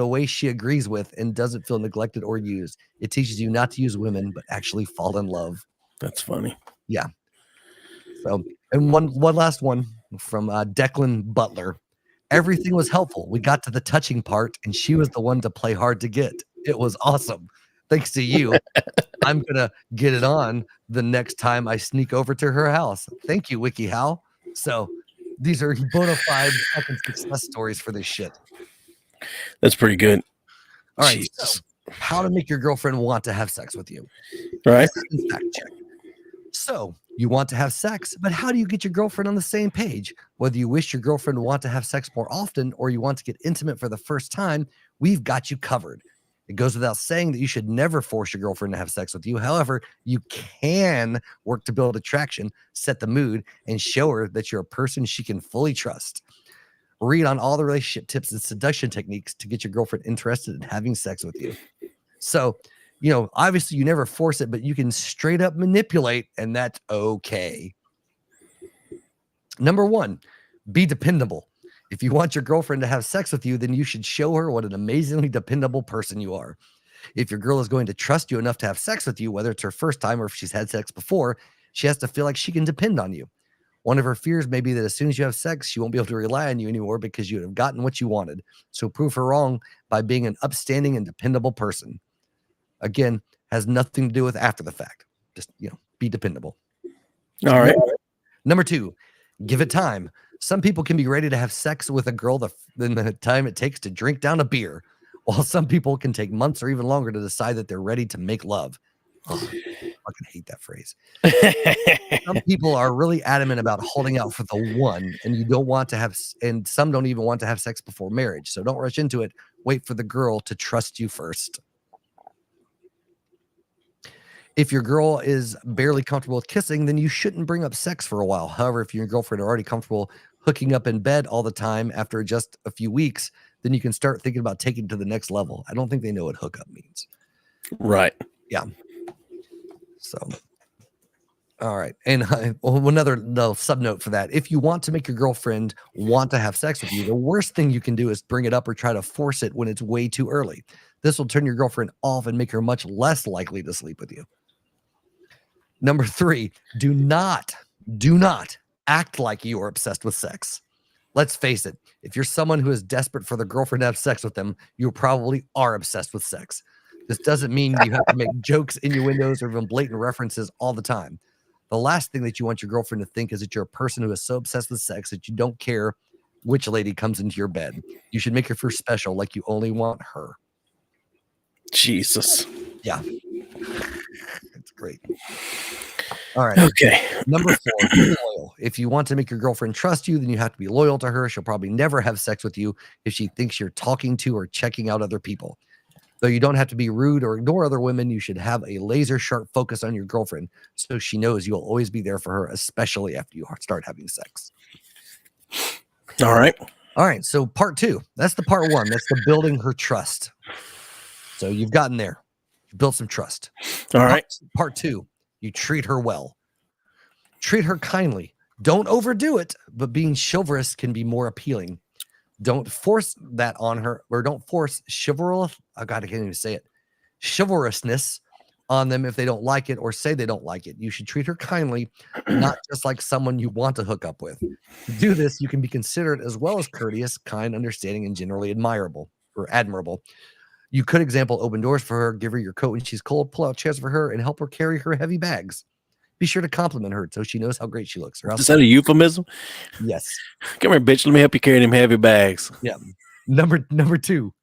way she agrees with and doesn't feel neglected or used. It teaches you not to use women, but actually fall in love. That's funny. Yeah. So, and one last one from Declan Butler. Everything was helpful. We got to the touching part, and she was the one to play hard to get. It was awesome. Thanks to you, I'm gonna get it on the next time I sneak over to her house. Thank you, WikiHow. So these are bona fide fucking success stories for this shit. That's pretty good. All right. So, how to make your girlfriend want to have sex with you. All right. Fact check. So you want to have sex, but how do you get your girlfriend on the same page? Whether you wish your girlfriend to want to have sex more often or you want to get intimate for the first time, we've got you covered. It goes without saying that you should never force your girlfriend to have sex with you. However, you can work to build attraction, set the mood, and show her that you're a person she can fully trust. Read on all the relationship tips and seduction techniques to get your girlfriend interested in having sex with you. So, obviously you never force it, but you can straight up manipulate, and that's okay. Number 1, be dependable. If you want your girlfriend to have sex with you, then you should show her what an amazingly dependable person you are. If your girl is going to trust you enough to have sex with you, whether it's her first time or if she's had sex before, she has to feel like she can depend on you. One of her fears may be that as soon as you have sex, she won't be able to rely on you anymore because you have gotten what you wanted. So prove her wrong by being an upstanding and dependable person. Again, has nothing to do with after the fact. Just, be dependable. All right. Number 2, give it time. Some people can be ready to have sex with a girl in the time it takes to drink down a beer, while some people can take months or even longer to decide that they're ready to make love. Oh, I fucking hate that phrase. Some people are really adamant about holding out for the one, and some don't even want to have sex before marriage. So don't rush into it. Wait for the girl to trust you first. If your girl is barely comfortable with kissing, then you shouldn't bring up sex for a while. However, if your girlfriend are already comfortable hooking up in bed all the time after just a few weeks, then you can start thinking about taking it to the next level. I don't think they know what hookup means. Right. Yeah. So, all right. And another sub note for that. If you want to make your girlfriend want to have sex with you, the worst thing you can do is bring it up or try to force it when it's way too early. This will turn your girlfriend off and make her much less likely to sleep with you. Number 3, do not act like you are obsessed with sex. Let's face it. If you're someone who is desperate for their girlfriend to have sex with them, you probably are obsessed with sex. This doesn't mean you have to make jokes, innuendos, or even blatant references all the time. The last thing that you want your girlfriend to think is that you're a person who is so obsessed with sex that you don't care which lady comes into your bed. You should make her feel special, like you only want her. Jesus. Yeah. It's great. All right. Okay. Number 4, be loyal. If you want to make your girlfriend trust you, then you have to be loyal to her. She'll probably never have sex with you if she thinks you're talking to or checking out other people. Though you don't have to be rude or ignore other women, you should have a laser sharp focus on your girlfriend so she knows you'll always be there for her, especially after you start having sex. All right. All right. So part 2, that's the part 1. That's the building her trust. So you've gotten there. You built some trust. All right. Part 2, you treat her well. Treat her kindly. Don't overdo it, but being chivalrous can be more appealing. Don't force that on her, or don't force chivalrous. Oh God, I can't even say it. Chivalrousness on them if they don't like it or say they don't like it. You should treat her kindly, not just like someone you want to hook up with. To do this, you can be considerate as well as courteous, kind, understanding, and generally admirable or admirable. You could example open doors for her, give her your coat when she's cold, pull out chairs for her, and help her carry her heavy bags. Be sure to compliment her so she knows how great she looks. Is that a euphemism? Yes. Come here, bitch. Let me help you carry them heavy bags. Yeah. Number 2,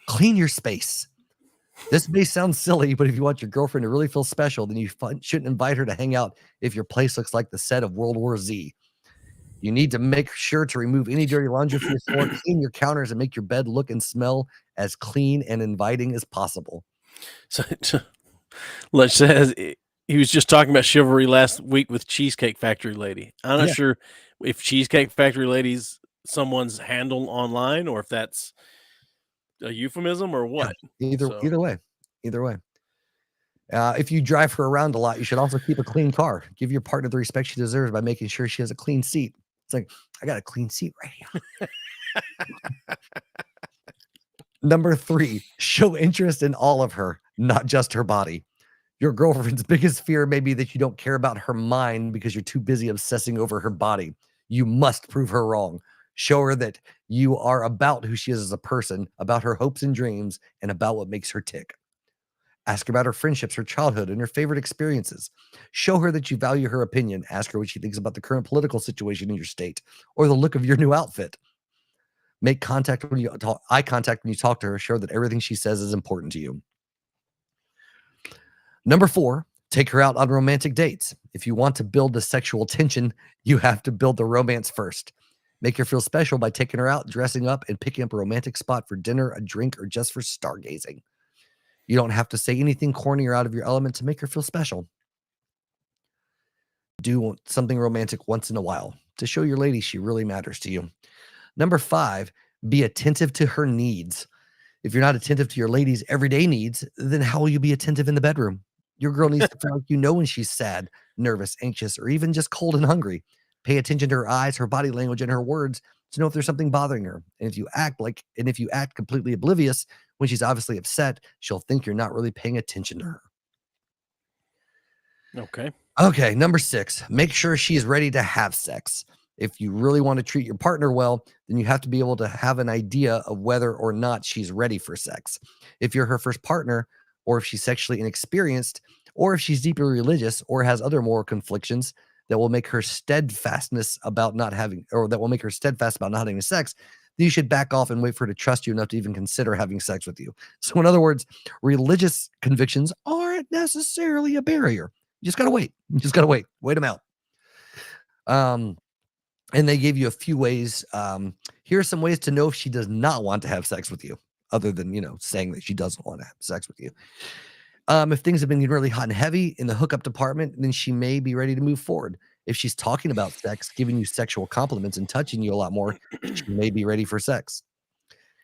clean your space. This may sound silly, but if you want your girlfriend to really feel special, then you shouldn't invite her to hang out if your place looks like the set of World War Z. You need to make sure to remove any dirty laundry from your floor, clean your counters, and make your bed look and smell as clean and inviting as possible. So let's say he was just talking about chivalry last week with Cheesecake Factory Lady. I'm not sure if Cheesecake Factory Lady's someone's handle online or if that's a euphemism or what. Yeah, either way. If you drive her around a lot, you should also keep a clean car. Give your partner the respect she deserves by making sure she has a clean seat. It's like, I got a clean seat right here. Number 3, show interest in all of her, not just her body. Your girlfriend's biggest fear may be that you don't care about her mind because you're too busy obsessing over her body. You must prove her wrong. Show her that you are about who she is as a person, about her hopes and dreams, and about what makes her tick. Ask her about her friendships, her childhood, and her favorite experiences. Show her that you value her opinion. Ask her what she thinks about the current political situation in your state or the look of your new outfit. Make contact when you talk, eye contact when you talk to her. Show that everything she says is important to you. Number 4, take her out on romantic dates. If you want to build the sexual tension, you have to build the romance first. Make her feel special by taking her out, dressing up, and picking up a romantic spot for dinner, a drink, or just for stargazing. You don't have to say anything corny or out of your element to make her feel special. Do something romantic once in a while to show your lady she really matters to you. Number 5, be attentive to her needs. If you're not attentive to your lady's everyday needs, then how will you be attentive in the bedroom? Your girl needs to feel like you know when she's sad, nervous, anxious, or even just cold and hungry. Pay attention to her eyes, her body language, and her words to know if there's something bothering her. And if you act completely oblivious when she's obviously upset, she'll think you're not really paying attention to her. Okay, number 6, make sure she's ready to have sex. If you really want to treat your partner well, then you have to be able to have an idea of whether or not she's ready for sex. If you're her first partner, or if she's sexually inexperienced, or if she's deeply religious or has other moral conflictions that will make her steadfast about not having sex, then you should back off and wait for her to trust you enough to even consider having sex with you. So in other words, religious convictions aren't necessarily a barrier. You just gotta wait. Wait them out. And they gave you a few ways. Here are some ways to know if she does not want to have sex with you, other than, saying that she doesn't want to have sex with you. If things have been really hot and heavy in the hookup department, then she may be ready to move forward. If she's talking about sex, giving you sexual compliments and touching you a lot more, she may be ready for sex.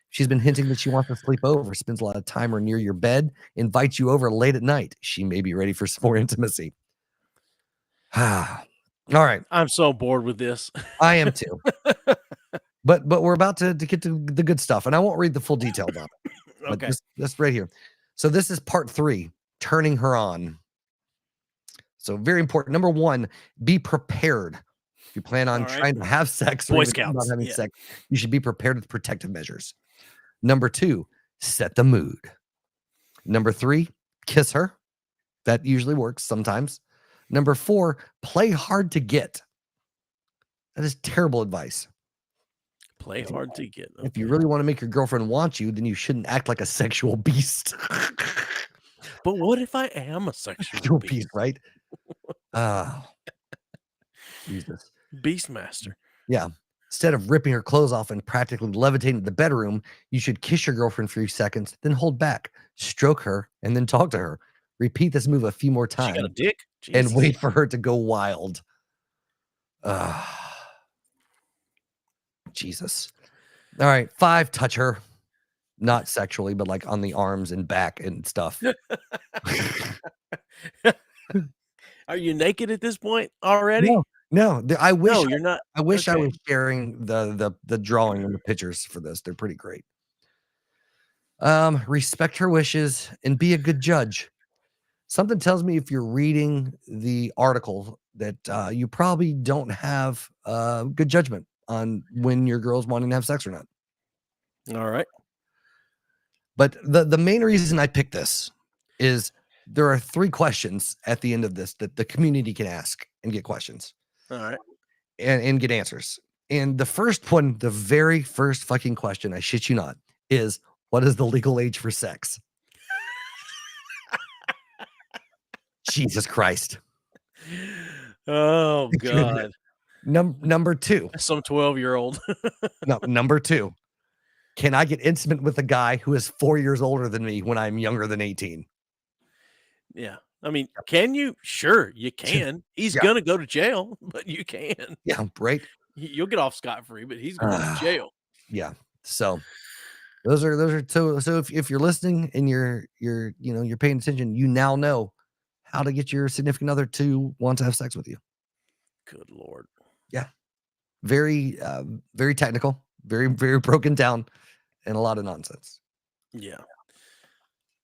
She's been hinting that she wants to sleep over, spends a lot of time or near your bed, invites you over late at night. She may be ready for some more intimacy. All right. I'm so bored with this. I am too. But we're about to get to the good stuff, and I won't read the full details on it. But Okay. this right here. So this is part 3, turning her on. So very important. Number 1, be prepared. If you plan on All right. trying to have sex or Boy even think about Scouts, having yeah. sex, you should be prepared with protective measures. Number 2, set the mood. Number 3, kiss her. That usually works sometimes. Number 4, play hard to get. That is terrible advice. Play hard to get. If you really want to make your girlfriend want you, then you shouldn't act like a sexual beast. But what if I am a sexual beast? Right? Oh, Jesus. Beastmaster. Yeah. Instead of ripping her clothes off and practically levitating the bedroom, you should kiss your girlfriend for a few seconds, then hold back, stroke her, and then talk to her. Repeat this move a few more She got a times dick? and Jesus. wait for her to go wild. Jesus. All right. 5, touch her. Not sexually, but like on the arms and back and stuff. Are you naked at this point already? No, I wish No, you're not. I wish I Okay. was sharing the drawing and the pictures for this. They're pretty great. Respect her wishes and be a good judge. Something tells me if you're reading the article that you probably don't have good judgment on when your girl's wanting to have sex or not. All right. But the main reason I picked this is there are 3 questions at the end of this that the community can ask and get questions. All right. And get answers. And the first one, the very first fucking question, I shit you not, is what is the legal age for sex? Jesus Christ. Oh God. Number 2. Some 12-year-old. No, number 2. Can I get intimate with a guy who is 4 years older than me when I'm younger than 18? Yeah. I mean, can you? Sure, you can. He's Yeah. gonna go to jail, but you can. Yeah, right. You'll get off scot-free, but he's going to jail. Yeah. So those are 2. So if you're listening and you're paying attention, you now know how to get your significant other to want to have sex with you. Good Lord. Very very technical, very very broken down, and a lot of nonsense. Yeah.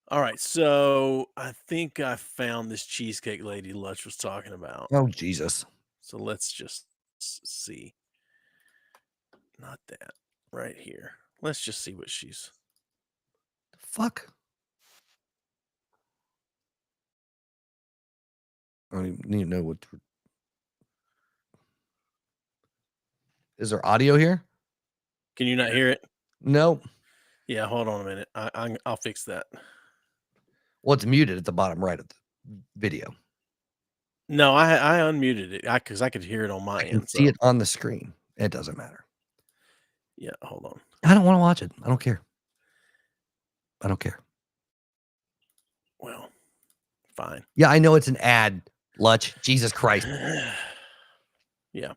All right. So I think I found this cheesecake lady Lutch was talking about. Oh Jesus. So let's just see. Not that. Right here. Let's just see what she's. Fuck. I don't even need to know what. Is there audio here? Can you not hear it? No. Yeah. Hold on a minute. I'll fix that. Well, it's muted at the bottom right of the video. No, I unmuted it because I could hear it on my I can end. see so- it on the screen. It doesn't matter. Yeah. Hold on. I don't want to watch it. I don't care. I don't care. Well, fine. Yeah, I know it's an ad, Lutch. Jesus Christ. Yeah.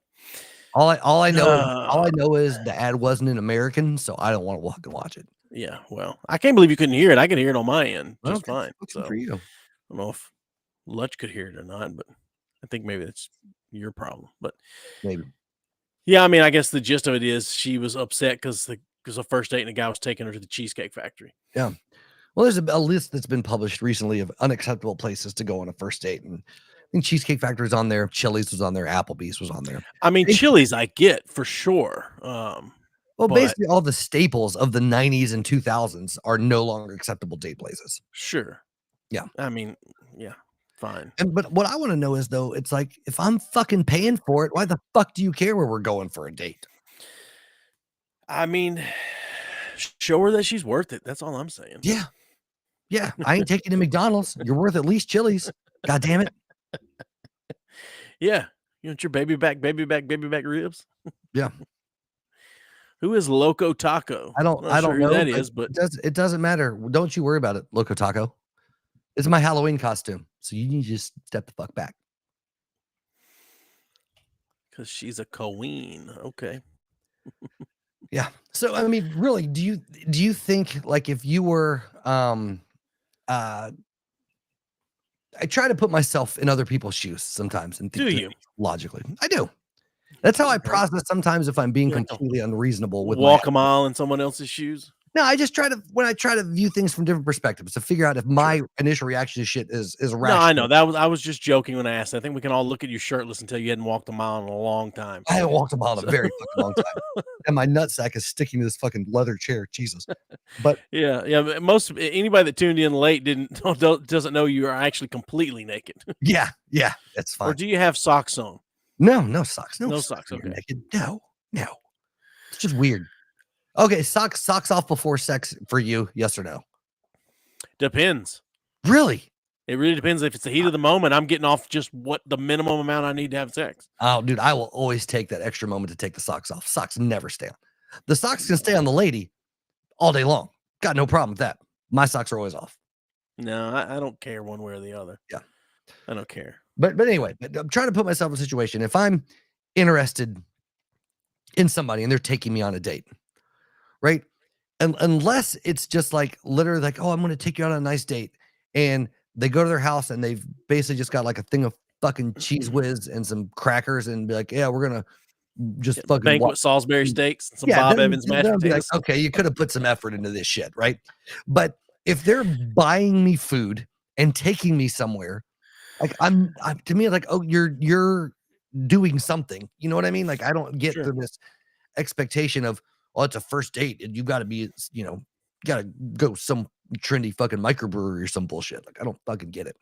All I know is the ad wasn't in American, so I don't want to walk and watch it. Yeah. Well, I can't believe you couldn't hear it. I could hear it on my end just Okay, fine. good So for you. I don't know if Lutch could hear it or not, but I think maybe that's your problem. But Maybe. yeah, I mean, I guess the gist of it is she was upset because the first date and the guy was taking her to the Cheesecake Factory. Yeah. Well, there's a list that's been published recently of unacceptable places to go on a first date, and I think Cheesecake Factory was on there, Chili's was on there, Applebee's was on there. I mean, Hey. Chili's I get for sure. Well, But- basically, all the staples of the 90s and 2000s are no longer acceptable date places. Sure. Yeah. I mean, yeah, fine. But what I want to know is, though, it's like, if I'm fucking paying for it, why the fuck do you care where we're going for a date? I mean, show her that she's worth it. That's all I'm saying. Yeah. Yeah. I ain't taking you to McDonald's. You're worth at least Chili's. God damn it. Yeah. You want your baby back ribs? Yeah. Who is Loco Taco? I don't I'm not sure know. who that but is, but it doesn't matter. Don't you worry about it, Loco Taco. It's my Halloween costume. So you need to just step the fuck back. Because she's a queen. Okay. Yeah. So I mean, really, do you think like if you were I try to put myself in other people's shoes sometimes and think Do through you? things logically. I do. That's how I Okay. process sometimes if I'm being Yeah. completely unreasonable with Walk a mile in someone else's shoes. No, I just try to when I try to view things from different perspectives to figure out if my initial reaction to shit is rational. No, I know that was. I was just joking when I asked. I think we can all look at you shirtless and tell you hadn't walked a mile in a long time. I haven't walked a mile in a very fucking long time. And my nutsack is sticking to this fucking leather chair. Jesus. But Yeah, yeah. But most anybody that tuned in late doesn't know you are actually completely naked. yeah, that's Or fine. do you have socks on? No socks. No No socks, when you're okay. naked. No. It's just weird. Okay, socks off before sex for you, yes or no? Depends. Really? It really depends. If it's the heat of the moment, I'm getting off just what the minimum amount I need to have sex. Oh, dude, I will always take that extra moment to take the socks off. Socks never stay on. The socks can stay on the lady all day long. Got no problem with that. My socks are always off. No, I don't care one way or the other. Yeah. I don't care. But anyway, I'm trying to put myself in a situation. If I'm interested in somebody and they're taking me on a date, right? And unless it's just like literally like, oh, I'm going to take you on a nice date, and they go to their house and they've basically just got like a thing of fucking cheese whiz and some crackers and be like, yeah, we're gonna just fucking Banquet Salisbury steaks, and some yeah, Bob then- Evans then mashed I'll be like, potatoes. okay, you could have put some effort into this shit, right? But if they're buying me food and taking me somewhere, like I'm to me like, oh, you're doing something. You know what I mean? Like I don't get Sure. through this expectation of, oh, it's a first date and you got to be, got to go some trendy fucking microbrewery or some bullshit. Like I don't fucking get it.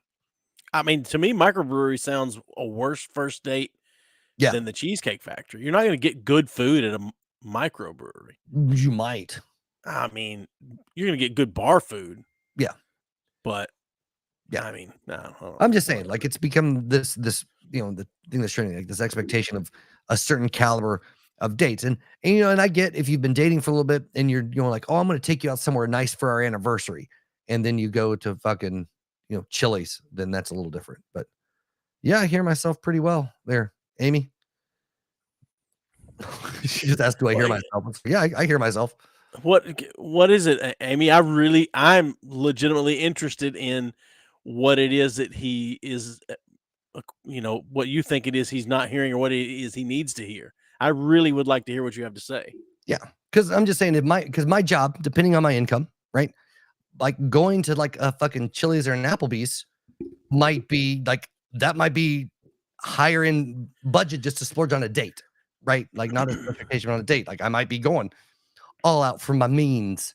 I mean, to me, microbrewery sounds a worse first date Yeah. than the Cheesecake Factory. You're not going to get good food at a microbrewery. You might. I mean, you're going to get good bar food. Yeah. But Yeah. I mean, no. I don't I'm just know. saying, like it's become this, the thing that's trending, like this expectation of a certain caliber of dates. And I get if you've been dating for a little bit and you're, like, oh, I'm going to take you out somewhere nice for our anniversary. And then you go to fucking, Chili's, then that's a little different. But yeah, I hear myself pretty well there, Amy. She just asked, do I hear Like- myself? Yeah, I hear myself. What is it, Amy? I'm legitimately interested in what it is that he is, what you think it is he's not hearing or what it is he needs to hear. I really would like to hear what you have to say. Because I'm just saying because my job, depending on my income, right? Like going to like a fucking Chili's or an Applebee's might be like that might be higher in budget just to splurge on a date, right? Like not a vacation on a date. Like I might be going all out for my means.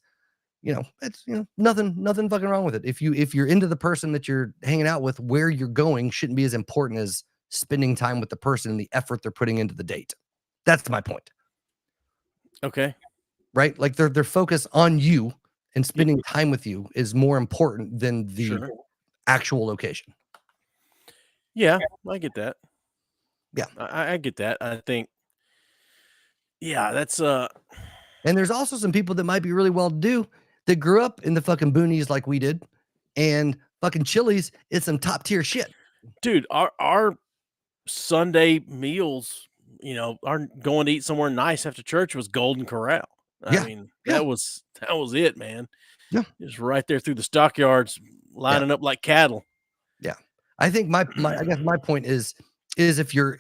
It's nothing fucking wrong with it. If you're into the person that you're hanging out with, where you're going shouldn't be as important as spending time with the person and the effort they're putting into the date. That's my point. Okay. Right? Like their focus on you and spending time with you is more important than the Sure. actual location. Yeah, I get that. Yeah. I get that. I think, yeah, that's And there's also some people that might be really well to do that grew up in the fucking boonies like we did, and fucking Chili's is some top tier shit. dude, our Sunday meals, our going to eat somewhere nice after church was Golden Corral. Yeah, I mean, yeah. that was it, man. Yeah. Just right there through the stockyards, lining up like cattle. I think I guess my point is if you're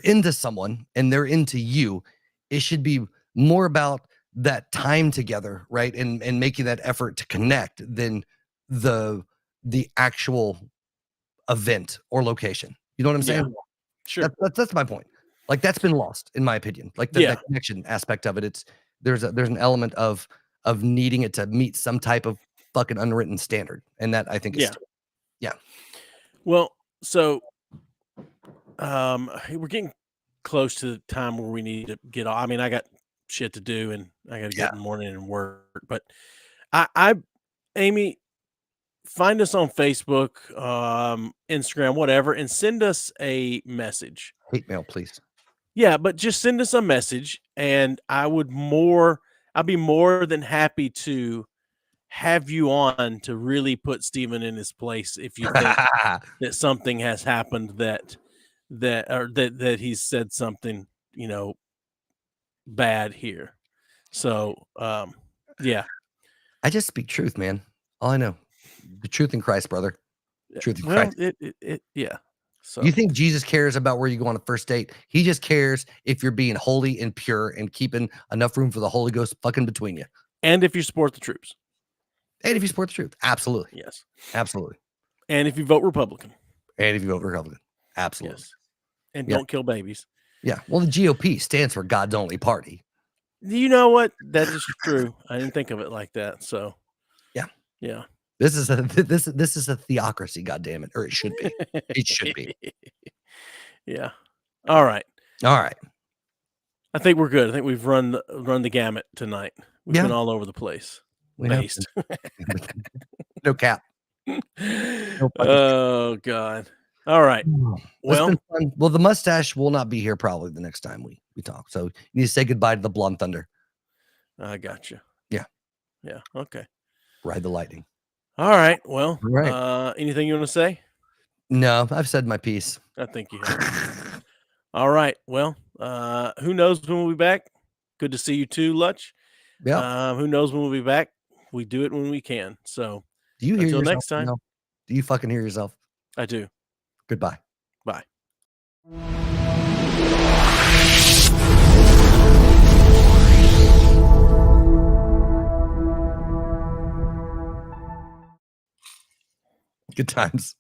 into someone and they're into you, it should be more about that time together, right? And making that effort to connect than the actual event or location. You know what I'm saying? Yeah. Sure. That's my point. Like that's been lost in my opinion. Like the that connection aspect of it. There's an element of needing it to meet some type of fucking unwritten standard, and that I think is Well, so we're getting close to the time where we need to get off. I mean, I got shit to do and I got to get in the morning and work. But Amy, find us on Facebook, Instagram, whatever, and send us a message. hate mail, please. Yeah, but just send us a message, and I'd be more than happy to have you on to really put Steven in his place if you think that something has happened that that he's said something, bad here. So, yeah. I just speak truth, man. All I know, the truth in Christ, brother. Truth in Well, Christ. yeah. So You think Jesus cares about where you go on a first date? He just cares if you're being holy and pure and keeping enough room for the Holy Ghost fucking between you. and if you support the troops, And if you support the truth, absolutely, yes, absolutely. and if you vote Republican, And if you vote Republican, absolutely. yes, and Yeah. don't kill babies. Yeah. Well, the GOP stands for God's only party. You know what? That is true. I didn't think of it like that. So, Yeah. yeah. This is a theocracy, goddamn it, or it should be. It should be. Yeah. All right. All right. I think we're good. I think we've run the gamut tonight. We've Yeah. been all over the place. We have Based. No cap. Oh God. All right. It's Well, been fun. Well, the mustache will not be here probably the next time we talk. So you need to say goodbye to the blonde thunder. I got you. Yeah. Yeah. Okay. Ride the lightning. All right. Well, All right. anything you want to say? No, I've said my piece. I think you have. All right. Well, who knows when we'll be back? Good to see you too, Lutch. Yeah. Who knows when we'll be back? We do it when we can. So Do you hear until yourself? next time. No. Do you fucking hear yourself? I do. Goodbye. Bye. Good times.